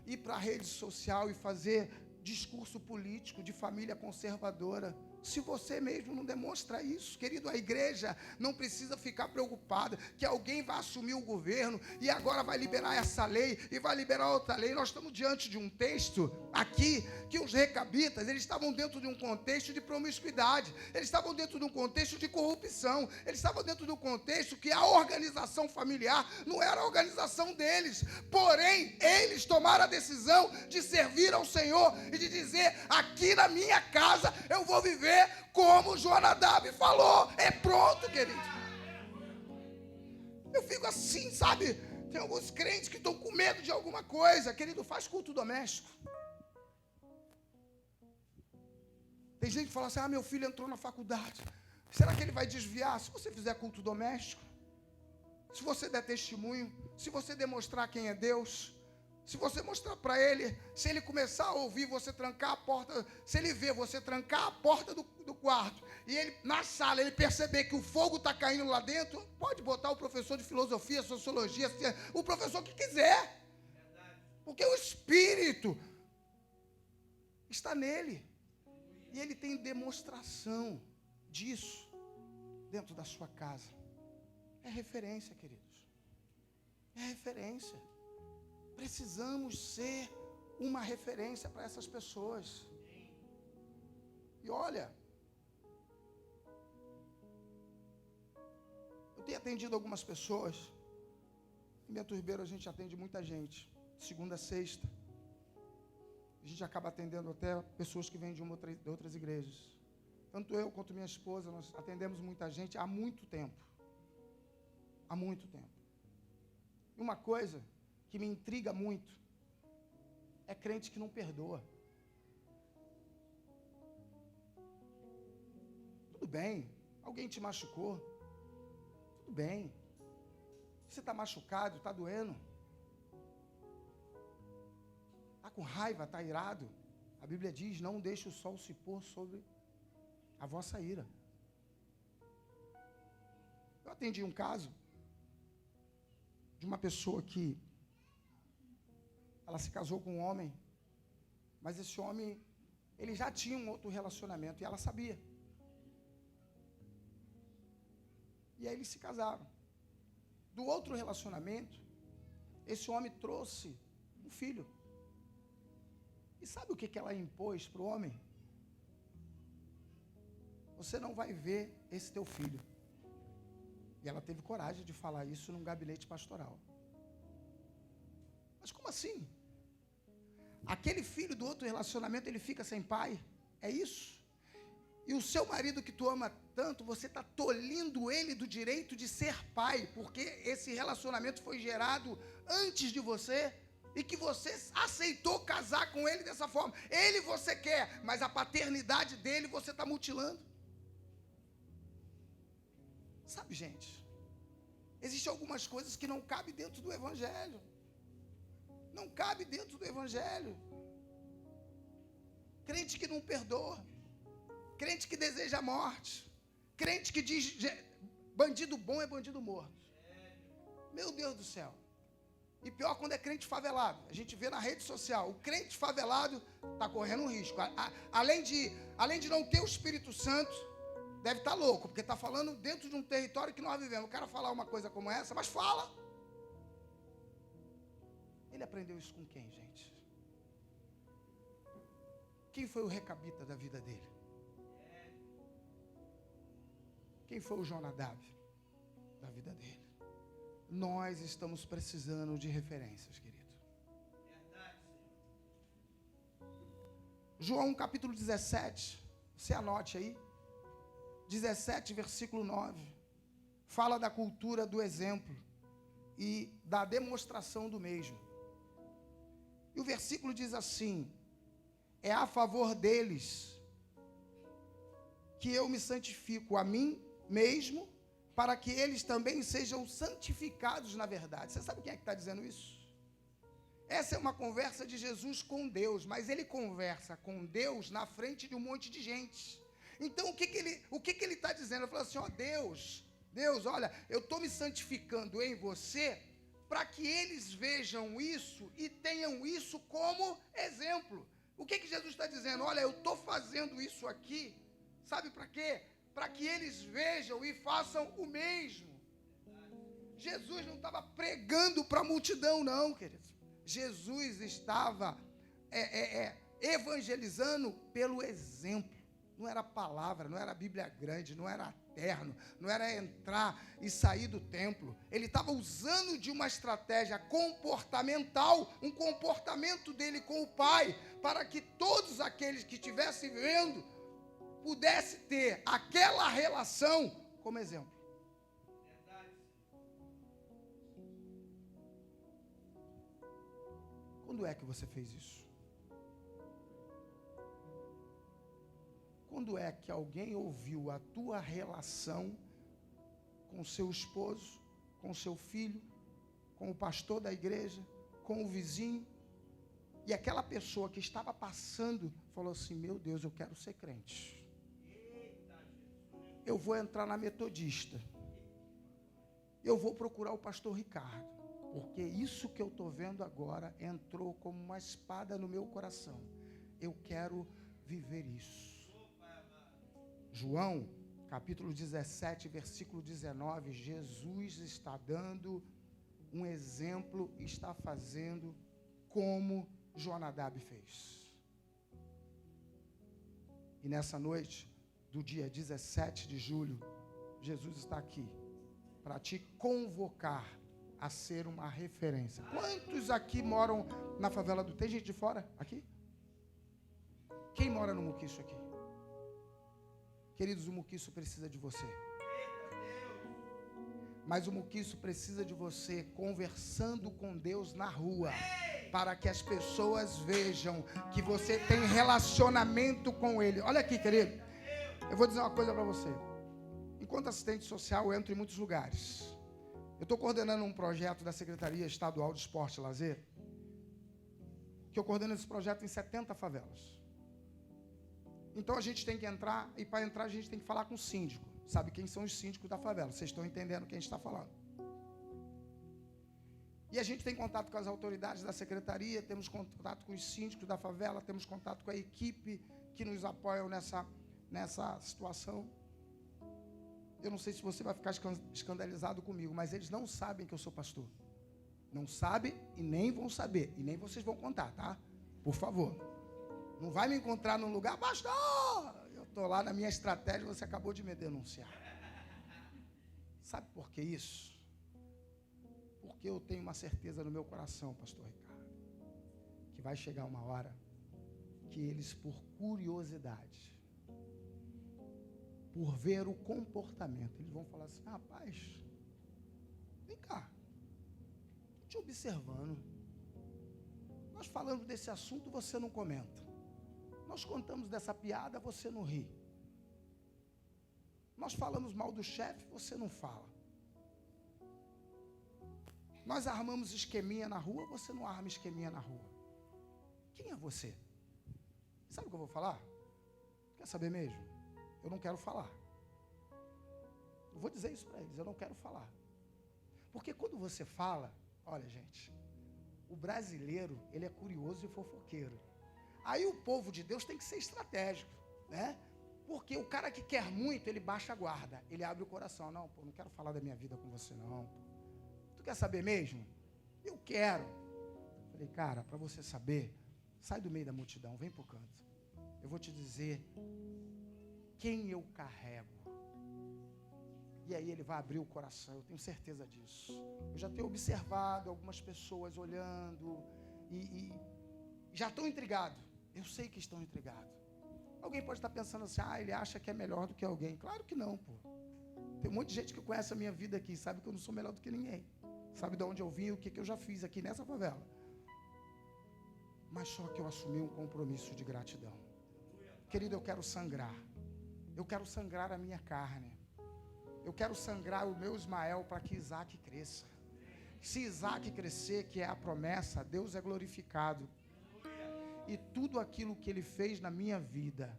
ir para a rede social e fazer discurso político de família conservadora. Se você mesmo não demonstra isso, querido, a igreja não precisa ficar preocupada que alguém vai assumir o governo e agora vai liberar essa lei e vai liberar outra lei. Nós estamos diante de um texto aqui que os recabitas, eles estavam dentro de um contexto de promiscuidade, eles estavam dentro de um contexto de corrupção, eles estavam dentro de um contexto que a organização familiar não era a organização deles, porém, eles tomaram a decisão de servir ao Senhor e de dizer, aqui na minha casa eu vou viver como Jonadab falou. É pronto, querido. Eu fico assim, sabe? Tem alguns crentes que estão com medo de alguma coisa. Querido, faz culto doméstico. Tem gente que fala assim, meu filho entrou na faculdade. Será que ele vai desviar? Se você fizer culto doméstico, se você der testemunho, se você demonstrar quem é Deus, se você mostrar para ele, se ele começar a ouvir você trancar a porta, se ele ver você trancar a porta do quarto, e ele na sala, ele perceber que o fogo está caindo lá dentro, pode botar o professor de filosofia, sociologia, o professor que quiser. Porque o Espírito está nele. E ele tem demonstração disso dentro da sua casa. É referência, queridos. É referência. Precisamos ser uma referência para essas pessoas. E olha, eu tenho atendido algumas pessoas. Em Bento Ribeiro a gente atende muita gente. Segunda a sexta. A gente acaba atendendo até pessoas que vêm de outras igrejas. Tanto eu quanto minha esposa, nós atendemos muita gente há muito tempo. Há muito tempo. E uma coisa que me intriga muito é crente que não perdoa. Tudo bem, alguém te machucou. Tudo bem. Você está machucado, está doendo. Está com raiva, está irado. A Bíblia diz, não deixe o sol se pôr sobre a vossa ira. Eu atendi um caso de uma pessoa que ela se casou com um homem, mas esse homem, ele já tinha um outro relacionamento e ela sabia. E aí eles se casaram. Do outro relacionamento, esse homem trouxe um filho. E sabe o que ela impôs para o homem? Você não vai ver esse teu filho. E ela teve coragem de falar isso num gabinete pastoral. Mas como assim? Aquele filho do outro relacionamento, ele fica sem pai? É isso? E o seu marido que tu ama tanto, você está tolhindo ele do direito de ser pai, porque esse relacionamento foi gerado antes de você, e que você aceitou casar com ele dessa forma. Ele você quer, mas a paternidade dele você está mutilando. Sabe, gente, existem algumas coisas que não cabem dentro do Evangelho. Não cabe dentro do Evangelho. Crente que não perdoa, crente que deseja a morte, crente que diz Bandido bom é bandido morto. Meu Deus do céu. E pior quando é crente favelado. A gente vê na rede social, o crente favelado está correndo um risco. Além de não ter o Espírito Santo, deve estar louco, porque está falando dentro de um território que nós vivemos. O cara falar uma coisa como essa, mas fala. Ele aprendeu isso com quem, gente? Quem foi o recabita da vida dele? Quem foi o Jonadab da vida dele? Nós estamos precisando de referências, querido. João capítulo 17, você anote aí. 17, versículo 9. Fala da cultura do exemplo e da demonstração do mesmo. E o versículo diz assim: é a favor deles que eu me santifico a mim mesmo, para que eles também sejam santificados na verdade. Você sabe quem é que está dizendo isso? Essa é uma conversa de Jesus com Deus, mas ele conversa com Deus na frente de um monte de gente. Então, o que ele está dizendo? Ele falou assim, ó, Deus, olha, eu estou me santificando em você, para que eles vejam isso e tenham isso como exemplo. O que Jesus está dizendo? Olha, eu estou fazendo isso aqui, sabe para quê? Para que eles vejam e façam o mesmo. Jesus não estava pregando para a multidão, não, queridos. Jesus estava evangelizando pelo exemplo. Não era palavra, não era Bíblia grande, não era terno, não era entrar e sair do templo. Ele estava usando de uma estratégia comportamental, um comportamento dele com o Pai, para que todos aqueles que estivessem vendo pudesse ter aquela relação como exemplo. Quando é que você fez isso? Quando é que alguém ouviu a tua relação com o seu esposo, com o seu filho, com o pastor da igreja, com o vizinho, e aquela pessoa que estava passando falou assim, meu Deus, eu quero ser crente. Eu vou entrar na metodista. Eu vou procurar o pastor Ricardo, porque isso que eu estou vendo agora entrou como uma espada no meu coração. Eu quero viver isso. João, capítulo 17, versículo 19, Jesus está dando um exemplo, está fazendo como Jonadab fez. E nessa noite, do dia 17 de julho, Jesus está aqui para te convocar a ser uma referência. Quantos aqui moram na favela do... Tem gente de fora aqui? Quem mora no Muquiço aqui? Queridos, o Muquiço precisa de você. Mas o Muquiço precisa de você conversando com Deus na rua, para que as pessoas vejam que você tem relacionamento com Ele. Olha aqui, querido. Eu vou dizer uma coisa para você. Enquanto assistente social, eu entro em muitos lugares. Eu estou coordenando um projeto da Secretaria Estadual de Esporte e Lazer, que eu coordeno esse projeto em 70 favelas. Então a gente tem que entrar, e para entrar a gente tem que falar com o síndico. Sabe quem são os síndicos da favela? Vocês estão entendendo o que a gente está falando. E a gente tem contato com as autoridades da secretaria, temos contato com os síndicos da favela, temos contato com a equipe que nos apoia nessa situação. Eu não sei se você vai ficar escandalizado comigo, mas eles não sabem que eu sou pastor. Não sabem e nem vão saber. E nem vocês vão contar, tá? Por favor. Não vai me encontrar num lugar, pastor! Eu estou lá na minha estratégia, você acabou de me denunciar. Sabe por que isso? Porque eu tenho uma certeza no meu coração, pastor Ricardo, que vai chegar uma hora que eles, por curiosidade, por ver o comportamento, eles vão falar assim, rapaz, vem cá, estou te observando. Nós falamos desse assunto, você não comenta. Nós contamos dessa piada, você não ri. Nós falamos mal do chefe, você não fala. Nós armamos esqueminha na rua, você não arma esqueminha na rua. Quem é você? Sabe o que eu vou falar? Quer saber mesmo? Eu não quero falar. vou dizer isso para eles, eu não quero falar. Porque quando você fala, olha gente, o brasileiro, ele é curioso e fofoqueiro. Aí o povo de Deus tem que ser estratégico, né? Porque o cara que quer muito, ele baixa a guarda, ele abre o coração. Não, pô, não quero falar da minha vida com você não. Pô. Tu quer saber mesmo? Eu quero. Falei, cara, para você saber, sai do meio da multidão, vem pro canto. Eu vou te dizer quem eu carrego. E aí ele vai abrir o coração, eu tenho certeza disso. Eu já tenho observado algumas pessoas olhando e já estão intrigados. Eu sei que estão intrigados. Alguém pode estar pensando assim, ele acha que é melhor do que alguém. Claro que não, pô. Tem um monte de gente que conhece a minha vida aqui, sabe que eu não sou melhor do que ninguém. Sabe de onde eu vim e o que eu já fiz aqui nessa favela. Mas só que eu assumi um compromisso de gratidão. Querido, eu quero sangrar. Eu quero sangrar a minha carne. Eu quero sangrar o meu Ismael para que Isaac cresça. Se Isaac crescer, que é a promessa, Deus é glorificado. E tudo aquilo que ele fez na minha vida,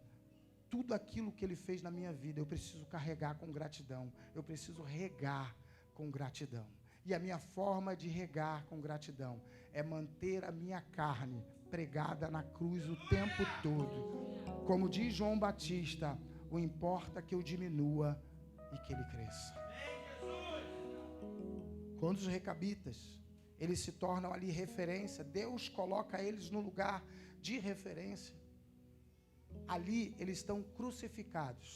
eu preciso carregar com gratidão. Eu preciso regar com gratidão. E a minha forma de regar com gratidão é manter a minha carne pregada na cruz o tempo todo. Como diz João Batista, o importa que eu diminua e que ele cresça. Quando os recabitas, eles se tornam ali referência, Deus coloca eles no lugar de referência. Ali eles estão crucificados.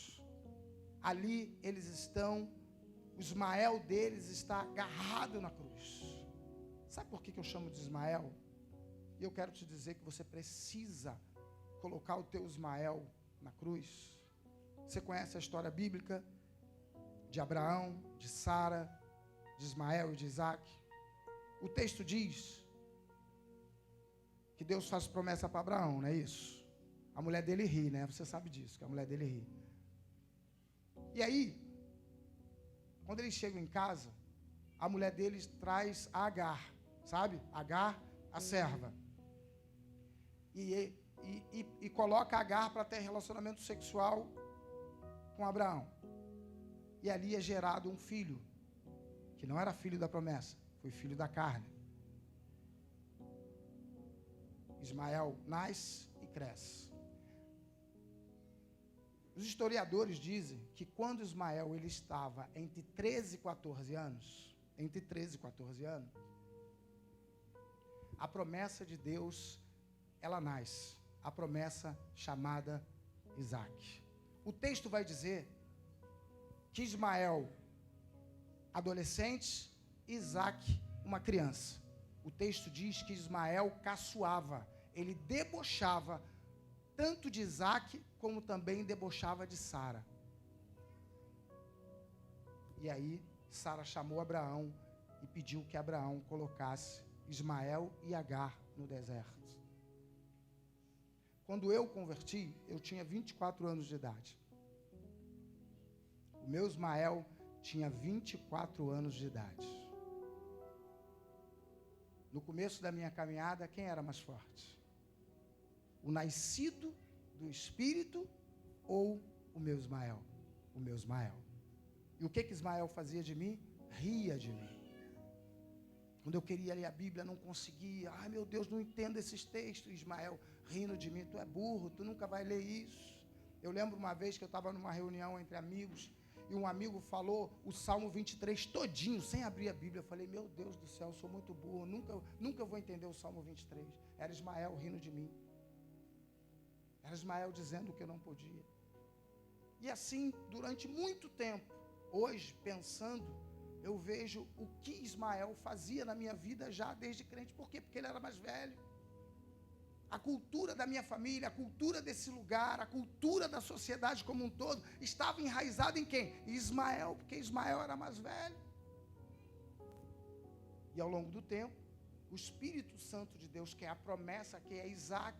Ali eles estão, o Ismael deles está agarrado na cruz. Sabe por que eu chamo de Ismael? E eu quero te dizer que você precisa colocar o teu Ismael na cruz. Você conhece a história bíblica de Abraão, de Sara, de Ismael e de Isaac? O texto diz que Deus faz promessa para Abraão, não é isso? A mulher dele ri, né? Você sabe disso, que a mulher dele ri. E aí, quando eles chegam em casa, a mulher deles traz a Agar, sabe? Agar, a serva. E coloca a Agar para ter relacionamento sexual com Abraão. E ali é gerado um filho, que não era filho da promessa, foi filho da carne. Ismael nasce e cresce. Os historiadores dizem que quando Ismael ele estava entre 13 e 14 anos, a promessa de Deus, ela nasce, a promessa chamada Isaac. O texto vai dizer que Ismael, adolescente, Isaac, uma criança. O texto diz que Ismael caçoava, ele debochava tanto de Isaac, como também debochava de Sara. E aí, Sara chamou Abraão e pediu que Abraão colocasse Ismael e Agar no deserto. Quando eu converti, eu tinha 24 anos de idade. O meu Ismael tinha 24 anos de idade. No começo da minha caminhada, quem era mais forte? O nascido do Espírito ou o meu Ismael? O meu Ismael. E o que Ismael fazia de mim? Ria de mim. Quando eu queria ler a Bíblia, não conseguia. Ai, meu Deus, não entendo esses textos. Ismael rindo de mim. Tu é burro, tu nunca vai ler isso. Eu lembro uma vez que eu estava numa reunião entre amigos e um amigo falou o Salmo 23 todinho, sem abrir a Bíblia. Eu falei, meu Deus do céu, eu sou muito burro, nunca vou entender o Salmo 23. Era Ismael rindo de mim. Era Ismael dizendo que eu não podia. E assim, durante muito tempo, hoje, pensando, eu vejo o que Ismael fazia na minha vida já desde crente. Por quê? Porque ele era mais velho. A cultura da minha família, a cultura desse lugar, a cultura da sociedade como um todo, estava enraizada em quem? Ismael, porque Ismael era mais velho. E ao longo do tempo, o Espírito Santo de Deus, que é a promessa, que é Isaac,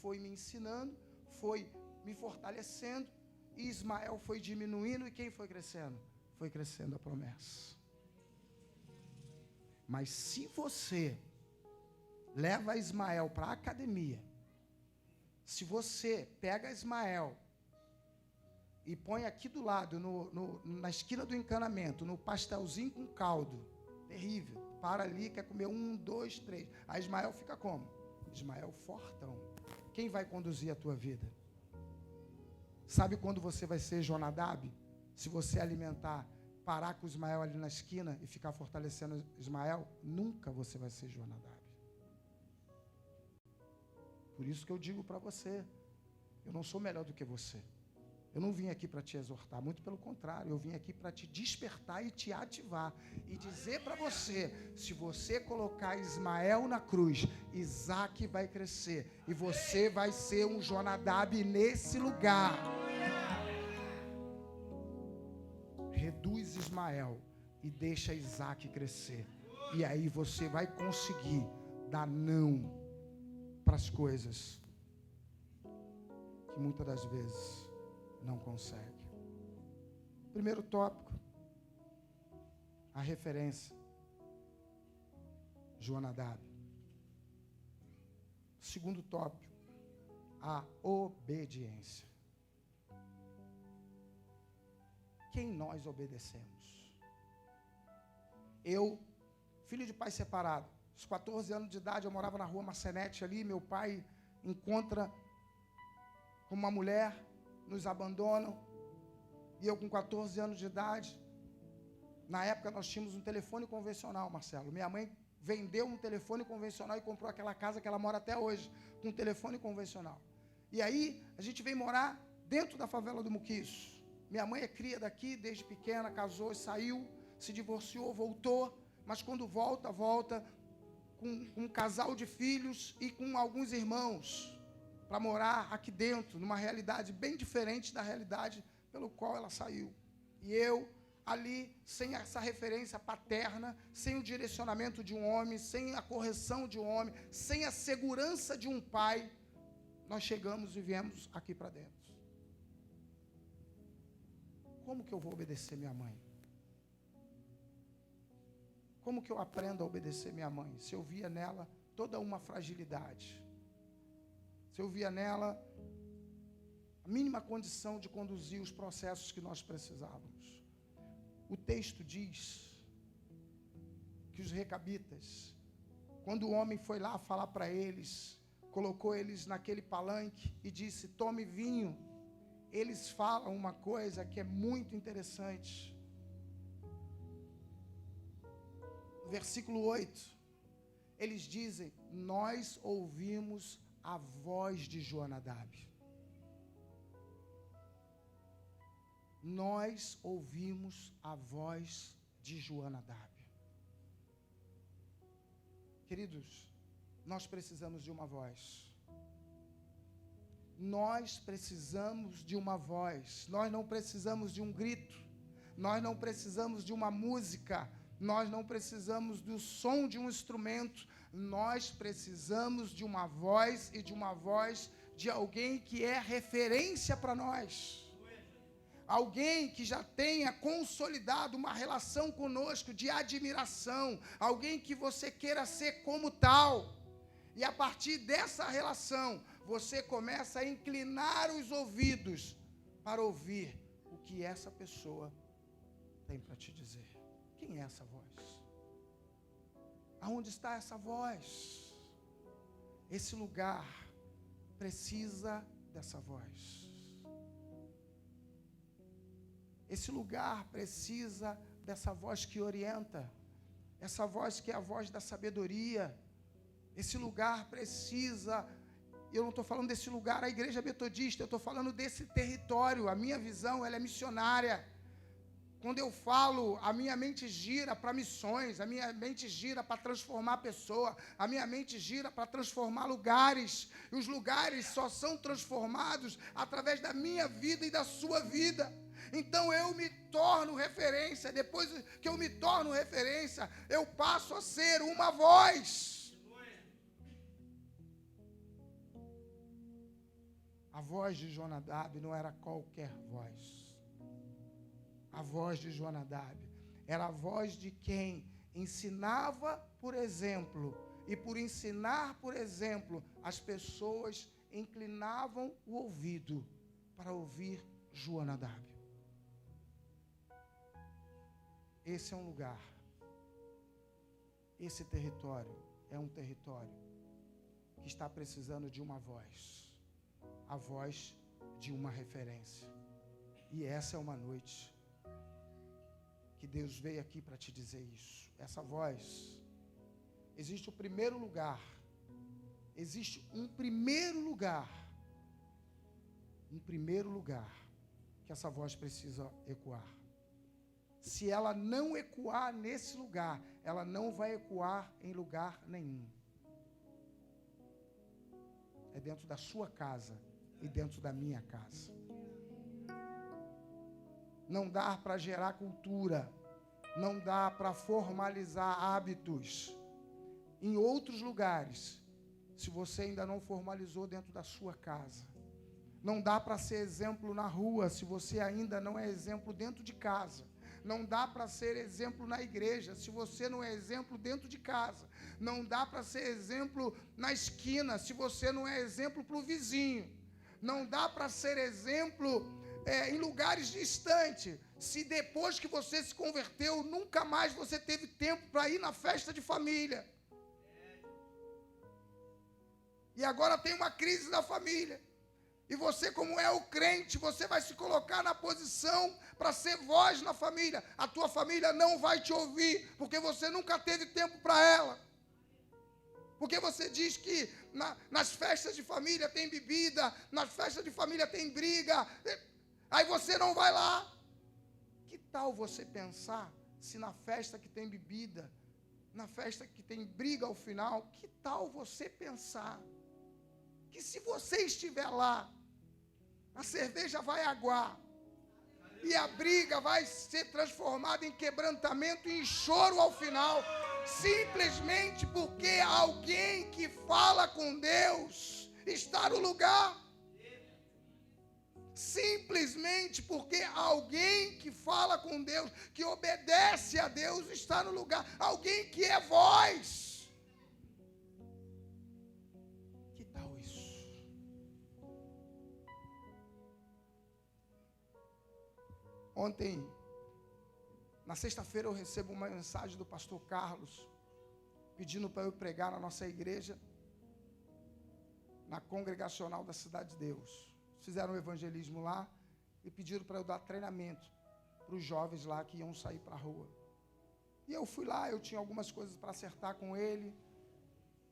foi me ensinando, foi me fortalecendo, e Ismael foi diminuindo, e quem foi crescendo? Foi crescendo a promessa. Mas se você leva Ismael para a academia, se você pega Ismael e põe aqui do lado, na esquina do encanamento, no pastelzinho com caldo. Terrível. Para ali, quer comer 1, 2, 3. Aí Ismael fica como? Ismael fortão. Quem vai conduzir a tua vida? Sabe quando você vai ser Jonadab? Se você alimentar, parar com o Ismael ali na esquina e ficar fortalecendo Ismael, nunca você vai ser Jonadab. Por isso que eu digo para você, eu não sou melhor do que você. Eu não vim aqui para te exortar, muito pelo contrário, eu vim aqui para te despertar e te ativar. E dizer para você, se você colocar Ismael na cruz, Isaac vai crescer. E você vai ser um Jonadab nesse lugar. Reduz Ismael e deixa Isaac crescer. E aí você vai conseguir dar não para as coisas que muitas das vezes não consegue. Primeiro tópico, a referência, Jonadab. Segundo tópico, a obediência. Quem nós obedecemos? Eu, filho de pai separado, aos 14 anos de idade, eu morava na rua Marcenete ali, meu pai encontra com uma mulher, nos abandonam, e eu com 14 anos de idade, na época nós tínhamos um telefone convencional, Marcelo. Minha mãe vendeu um telefone convencional e comprou aquela casa que ela mora até hoje, com um telefone convencional. E aí, a gente veio morar dentro da favela do Muquiço. Minha mãe é cria daqui, desde pequena, casou, saiu, se divorciou, voltou, mas quando volta com um casal de filhos e com alguns irmãos, para morar aqui dentro, numa realidade bem diferente da realidade pelo qual ela saiu. E eu, ali, sem essa referência paterna, sem o direcionamento de um homem, sem a correção de um homem, sem a segurança de um pai, nós chegamos e viemos aqui para dentro. Como que eu vou obedecer minha mãe? Como que eu aprendo a obedecer minha mãe? Se eu via nela toda uma fragilidade, se eu via nela a mínima condição de conduzir os processos que nós precisávamos. O texto diz que os recabitas, quando o homem foi lá falar para eles, colocou eles naquele palanque e disse, tome vinho, eles falam uma coisa que é muito interessante. Versículo 8, eles dizem, nós ouvimos a voz de Jonadab. Nós ouvimos a voz de Jonadab. Queridos, nós precisamos de uma voz. Nós precisamos de uma voz. Nós não precisamos de um grito. Nós não precisamos de uma música. Nós não precisamos do som de um instrumento. Nós precisamos de uma voz e de uma voz de alguém que é referência para nós. Alguém que já tenha consolidado uma relação conosco de admiração. Alguém que você queira ser como tal. E a partir dessa relação, você começa a inclinar os ouvidos para ouvir o que essa pessoa tem para te dizer. Quem é essa voz? Aonde está essa voz? Esse lugar precisa dessa voz. Esse lugar precisa dessa voz que orienta, essa voz que é a voz da sabedoria. Esse lugar precisa, eu não estou falando desse lugar, a igreja metodista, eu estou falando desse território. A minha visão, ela é missionária. Quando eu falo, a minha mente gira para missões, a minha mente gira para transformar a pessoa, a minha mente gira para transformar lugares. E os lugares só são transformados através da minha vida e da sua vida. Então eu me torno referência. Depois que eu me torno referência, eu passo a ser uma voz. A voz de Jonadab não era qualquer voz. A voz de Jonadab era a voz de quem ensinava por exemplo. E por ensinar por exemplo, as pessoas inclinavam o ouvido para ouvir Jonadab. Esse é um lugar, esse território é um território que está precisando de uma voz, a voz de uma referência. E essa é uma noite que Deus veio aqui para te dizer isso. Essa voz, existe o primeiro lugar, existe um primeiro lugar que essa voz precisa ecoar. Se ela não ecoar nesse lugar, ela não vai ecoar em lugar nenhum. É dentro da sua casa e dentro da minha casa. Não dá para gerar cultura, não dá para formalizar hábitos em outros lugares, se você ainda não formalizou dentro da sua casa. Não dá para ser exemplo na rua, se você ainda não é exemplo dentro de casa. Não dá para ser exemplo na igreja, se você não é exemplo dentro de casa. Não dá para ser exemplo na esquina, se você não é exemplo para o vizinho. Não dá para ser exemplo em lugares distantes, se depois que você se converteu, nunca mais você teve tempo para ir na festa de família. E agora tem uma crise na família. E você, como é o crente, você vai se colocar na posição para ser voz na família. A tua família não vai te ouvir, porque você nunca teve tempo para ela. Porque você diz que nas festas de família tem bebida, nas festas de família tem briga, aí você não vai lá. Que tal você pensar se na festa que tem bebida, na festa que tem briga ao final, que tal você pensar que se você estiver lá, a cerveja vai aguar e a briga vai ser transformada em quebrantamento e em choro ao final, simplesmente porque alguém que fala com Deus está no lugar. Simplesmente porque alguém que fala com Deus, que obedece a Deus, está no lugar. Alguém que é voz. Que tal isso? Ontem, na sexta-feira, eu recebo uma mensagem do pastor Carlos, pedindo para eu pregar na nossa igreja, na congregacional da Cidade de Deus. Fizeram um evangelismo lá e pediram para eu dar treinamento para os jovens lá que iam sair para a rua. E eu fui lá, eu tinha algumas coisas para acertar com ele,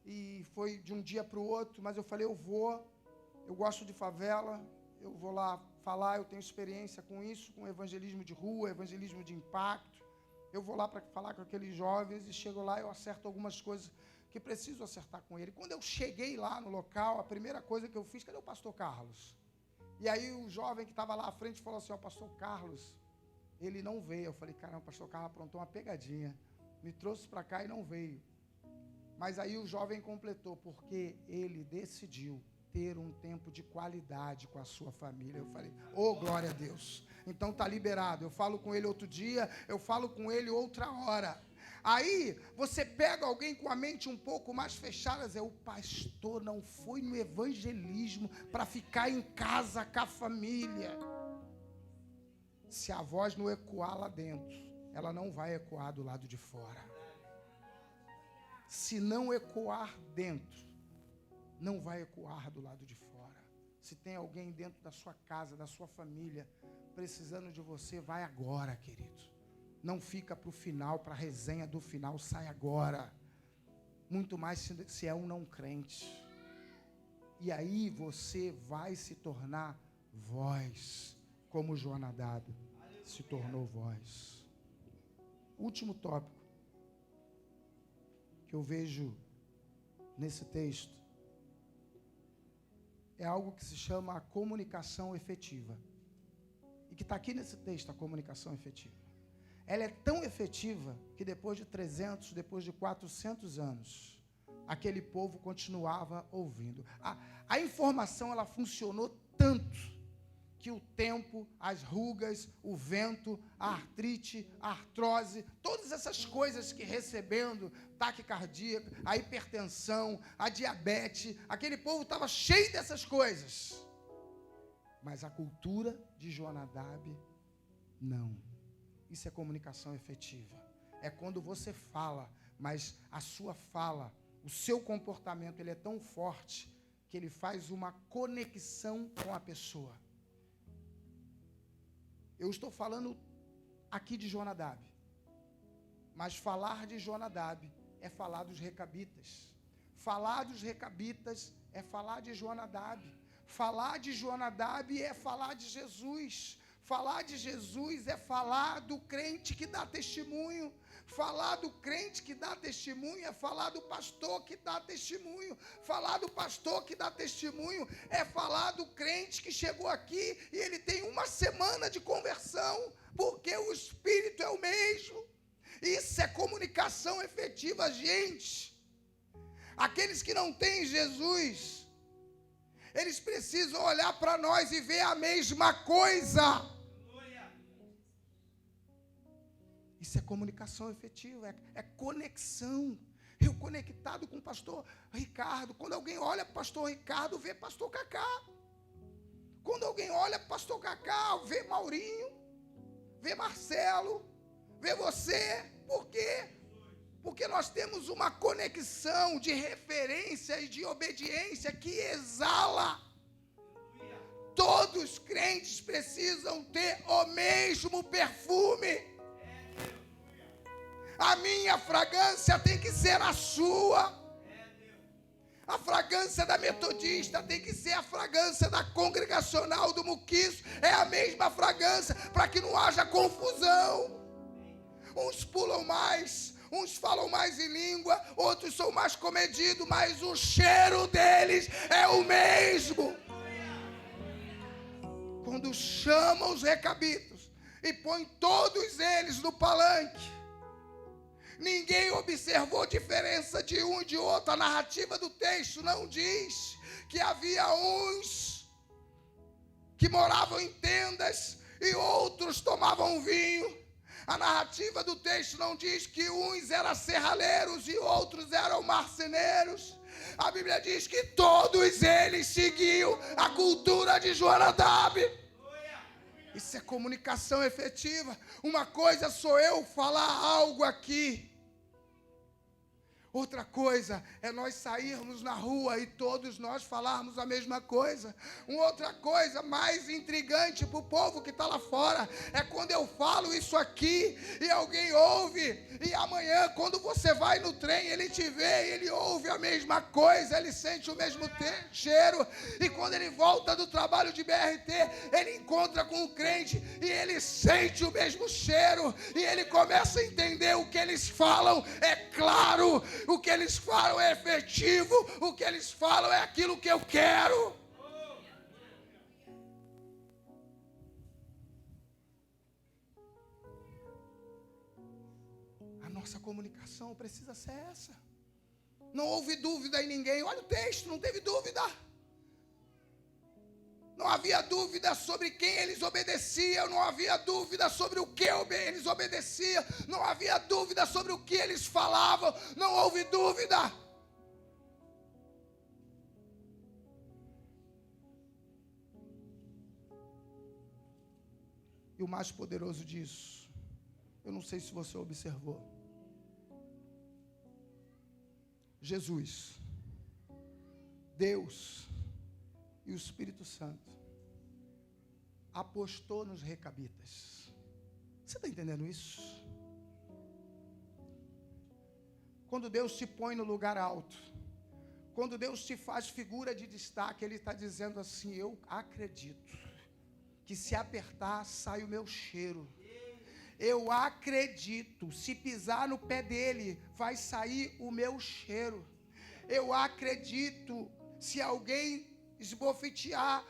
e foi de um dia para o outro, mas eu falei, eu gosto de favela, eu vou lá falar, eu tenho experiência com isso, com evangelismo de rua, evangelismo de impacto. Eu vou lá para falar com aqueles jovens e chego lá, eu acerto algumas coisas que preciso acertar com ele. Quando eu cheguei lá no local, a primeira coisa que eu fiz, cadê o pastor Carlos? E aí o jovem que estava lá à frente falou assim, pastor Carlos, ele não veio. Eu falei, caramba, o pastor Carlos aprontou uma pegadinha, me trouxe para cá e não veio. Mas aí o jovem completou, porque ele decidiu ter um tempo de qualidade com a sua família. Eu falei, glória a Deus. Então tá liberado, eu falo com ele outro dia, eu falo com ele outra hora. Aí você pega alguém com a mente um pouco mais fechada, o pastor não foi no evangelismo para ficar em casa com a família. Se a voz não ecoar lá dentro, ela não vai ecoar do lado de fora. Se não ecoar dentro, não vai ecoar do lado de fora. Se tem alguém dentro da sua casa, da sua família, precisando de você, vai agora, querido. Não fica para o final, para a resenha do final, sai agora. Muito mais se é um não crente. E aí você vai se tornar voz, como Jonadab se tornou voz. Último tópico que eu vejo nesse texto é algo que se chama a comunicação efetiva. E que está aqui nesse texto, a comunicação efetiva. Ela é tão efetiva que depois de 300, depois de 400 anos, aquele povo continuava ouvindo. A informação, ela funcionou tanto que o tempo, as rugas, o vento, a artrite, a artrose, todas essas coisas que recebendo, taquicardia, a hipertensão, a diabetes, aquele povo estava cheio dessas coisas. Mas a cultura de Jonadab, não. Isso é comunicação efetiva. É quando você fala, mas a sua fala, o seu comportamento, ele é tão forte que ele faz uma conexão com a pessoa. Eu estou falando aqui de Jonadab, mas falar de Jonadab é falar dos recabitas. Falar dos recabitas é falar de Jonadab. Falar de Jonadab é falar de Jesus. Falar de Jesus é falar do crente que dá testemunho. Falar do crente que dá testemunho é falar do pastor que dá testemunho. Falar do pastor que dá testemunho é falar do crente que chegou aqui e ele tem uma semana de conversão, porque o Espírito é o mesmo. Isso é comunicação efetiva, gente. Aqueles que não têm Jesus, eles precisam olhar para nós e ver a mesma coisa. Isso é comunicação efetiva, é conexão. Eu conectado com o pastor Ricardo. Quando alguém olha para o pastor Ricardo, vê pastor Cacá. Quando alguém olha para o pastor Cacá, vê Maurinho, vê Marcelo, vê você. Por quê? Porque nós temos uma conexão de referência e de obediência que exala. Todos os crentes precisam ter o mesmo perfume. A minha fragrância tem que ser a sua. A fragrância da metodista tem que ser a fragrância da congregacional do Muquiço. É a mesma fragrância, para que não haja confusão. Uns pulam mais, uns falam mais em língua, outros são mais comedidos, mas o cheiro deles é o mesmo. Quando chamam os recabitos e põem todos eles no palanque, ninguém observou diferença de um e de outro. A narrativa do texto não diz que havia uns que moravam em tendas e outros tomavam vinho. A narrativa do texto não diz que uns eram serraleiros e outros eram marceneiros. A Bíblia diz que todos eles seguiam a cultura de Jonadab. Isso é comunicação efetiva. Uma coisa sou eu falar algo aqui. Outra coisa é nós sairmos na rua e todos nós falarmos a mesma coisa. Uma outra coisa mais intrigante para o povo que está lá fora é quando eu falo isso aqui e alguém ouve. E amanhã, quando você vai no trem, ele te vê, ele ouve a mesma coisa, ele sente o mesmo cheiro. E quando ele volta do trabalho de BRT, ele encontra com o crente e ele sente o mesmo cheiro. E ele começa a entender o que eles falam é claro. O que eles falam é efetivo. O que eles falam é aquilo que eu quero. A nossa comunicação precisa ser essa. Não houve dúvida em ninguém. Olha o texto, não teve dúvida. Não havia dúvida sobre quem eles obedeciam, não havia dúvida sobre o que eles obedeciam, não havia dúvida sobre o que eles falavam, não houve dúvida. E o mais poderoso disso, eu não sei se você observou, Jesus, Deus e o Espírito Santo apostou nos recabitas. Você está entendendo isso? Quando Deus te põe no lugar alto, quando Deus te faz figura de destaque, Ele está dizendo assim: eu acredito que se apertar sai o meu cheiro. Eu acredito, se pisar no pé dele, vai sair o meu cheiro. Eu acredito, se alguém esbofetear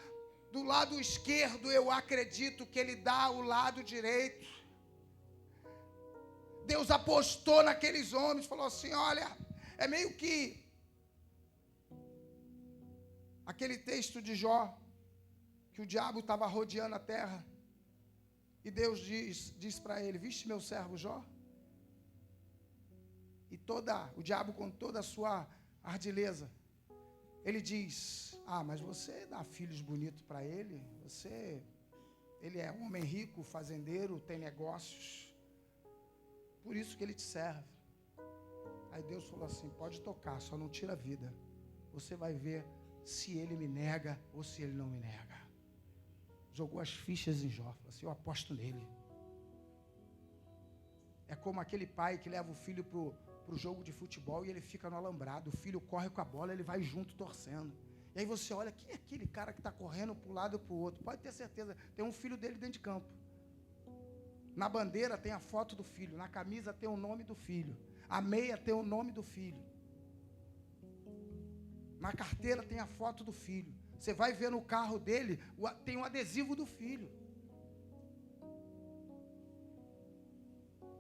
do lado esquerdo, eu acredito que ele dá o lado direito. Deus apostou naqueles homens, falou assim: olha, é meio que aquele texto de Jó, que o diabo estava rodeando a terra, e Deus diz para ele: viste meu servo Jó? E o diabo com toda a sua ardileza, Ele diz: mas você dá filhos bonitos para ele, ele é um homem rico, fazendeiro, tem negócios, por isso que ele te serve. Aí Deus falou assim: pode tocar, só não tira a vida, você vai ver se ele me nega ou se ele não me nega. Jogou as fichas em Jó, falou assim: eu aposto nele. É como aquele pai que leva o filho para o jogo de futebol e ele fica no alambrado, o filho corre com a bola, ele vai junto torcendo. E aí você olha, quem é aquele cara que está correndo para um lado e para o outro? Pode ter certeza, tem um filho dele dentro de campo. Na bandeira tem a foto do filho, na camisa tem o nome do filho, a meia tem o nome do filho, na carteira tem a foto do filho. Você vai ver no carro dele, tem um adesivo do filho.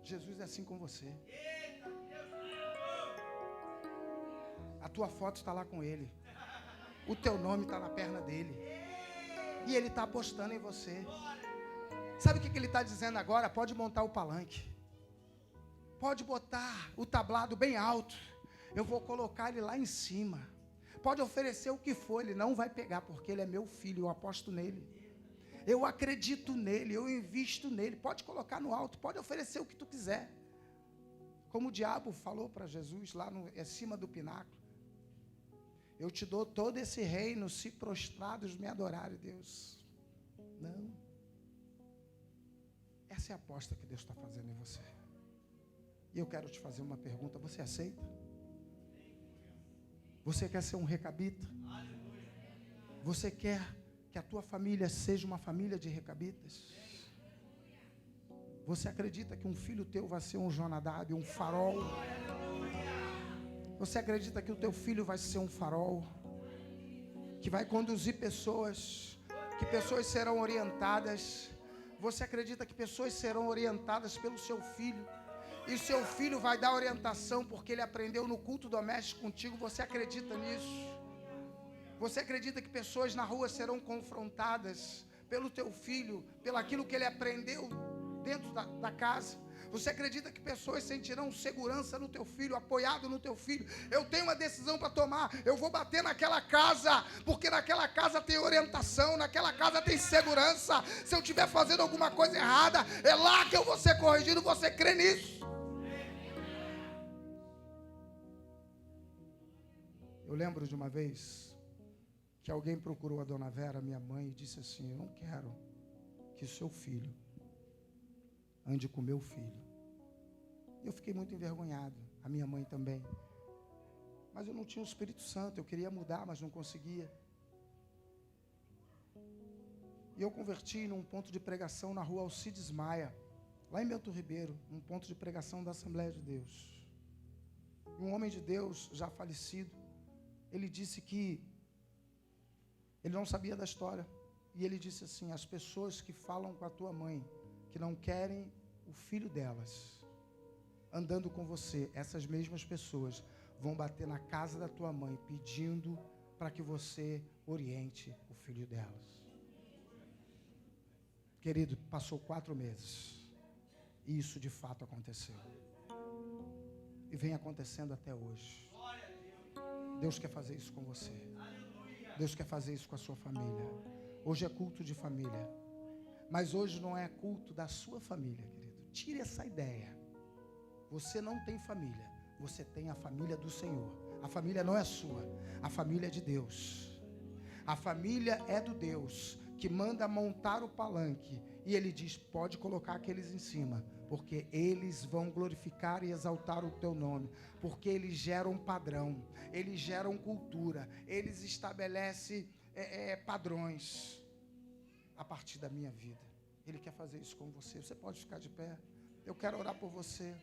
Jesus é assim com você. A tua foto está lá com ele. O teu nome está na perna dele. E ele está apostando em você. Sabe o que ele está dizendo agora? Pode montar o palanque. Pode botar o tablado bem alto. Eu vou colocar ele lá em cima. Pode oferecer o que for, ele não vai pegar, porque ele é meu filho, eu aposto nele. Eu acredito nele, eu invisto nele. Pode colocar no alto, pode oferecer o que tu quiser. Como o diabo falou para Jesus lá em cima do pináculo: eu te dou todo esse reino se prostrados me adorarem, Deus. Não. Essa é a aposta que Deus está fazendo em você. E eu quero te fazer uma pergunta: você aceita? Você quer ser um recabita? Você quer que a tua família seja uma família de recabitas? Você acredita que um filho teu vai ser um Jonadab, um farol? Você acredita que o teu filho vai ser um farol, que vai conduzir pessoas, que pessoas serão orientadas? Você acredita que pessoas serão orientadas pelo seu filho? E seu filho vai dar orientação porque ele aprendeu no culto doméstico contigo? Você acredita nisso? Você acredita que pessoas na rua serão confrontadas pelo teu filho, pelo aquilo que ele aprendeu dentro da casa? Você acredita que pessoas sentirão segurança no teu filho, apoiado no teu filho? Eu tenho uma decisão para tomar, eu vou bater naquela casa, porque naquela casa tem orientação, naquela casa tem segurança. Se eu estiver fazendo alguma coisa errada, é lá que eu vou ser corrigido. Você crê nisso? Eu lembro de uma vez que alguém procurou a dona Vera, minha mãe, e disse assim: eu não quero que o seu filho ande com meu filho. Eu fiquei muito envergonhado, a minha mãe também. Mas eu não tinha o Espírito Santo, eu queria mudar, mas não conseguia. E eu converti num ponto de pregação na rua Alcides Maia, lá em Bento Ribeiro, um ponto de pregação da Assembleia de Deus. E um homem de Deus, já falecido, ele disse que ele não sabia da história. E ele disse assim: as pessoas que falam com a tua mãe, que não querem o filho delas andando com você, essas mesmas pessoas vão bater na casa da tua mãe pedindo para que você oriente o filho delas. Querido, passou 4 meses e isso de fato aconteceu. E vem acontecendo até hoje. Deus quer fazer isso com você. Deus quer fazer isso com a sua família. Hoje é culto de família. Mas hoje não é culto da sua família, querido. Tire essa ideia. Você não tem família. Você tem a família do Senhor. A família não é sua. A família é de Deus. A família é do Deus que manda montar o palanque. E Ele diz: pode colocar aqueles em cima, porque eles vão glorificar e exaltar o teu nome. Porque eles geram padrão. Eles geram cultura. Eles estabelecem padrões a partir da minha vida. Ele quer fazer isso com você. Você pode ficar de pé. Eu quero orar por você.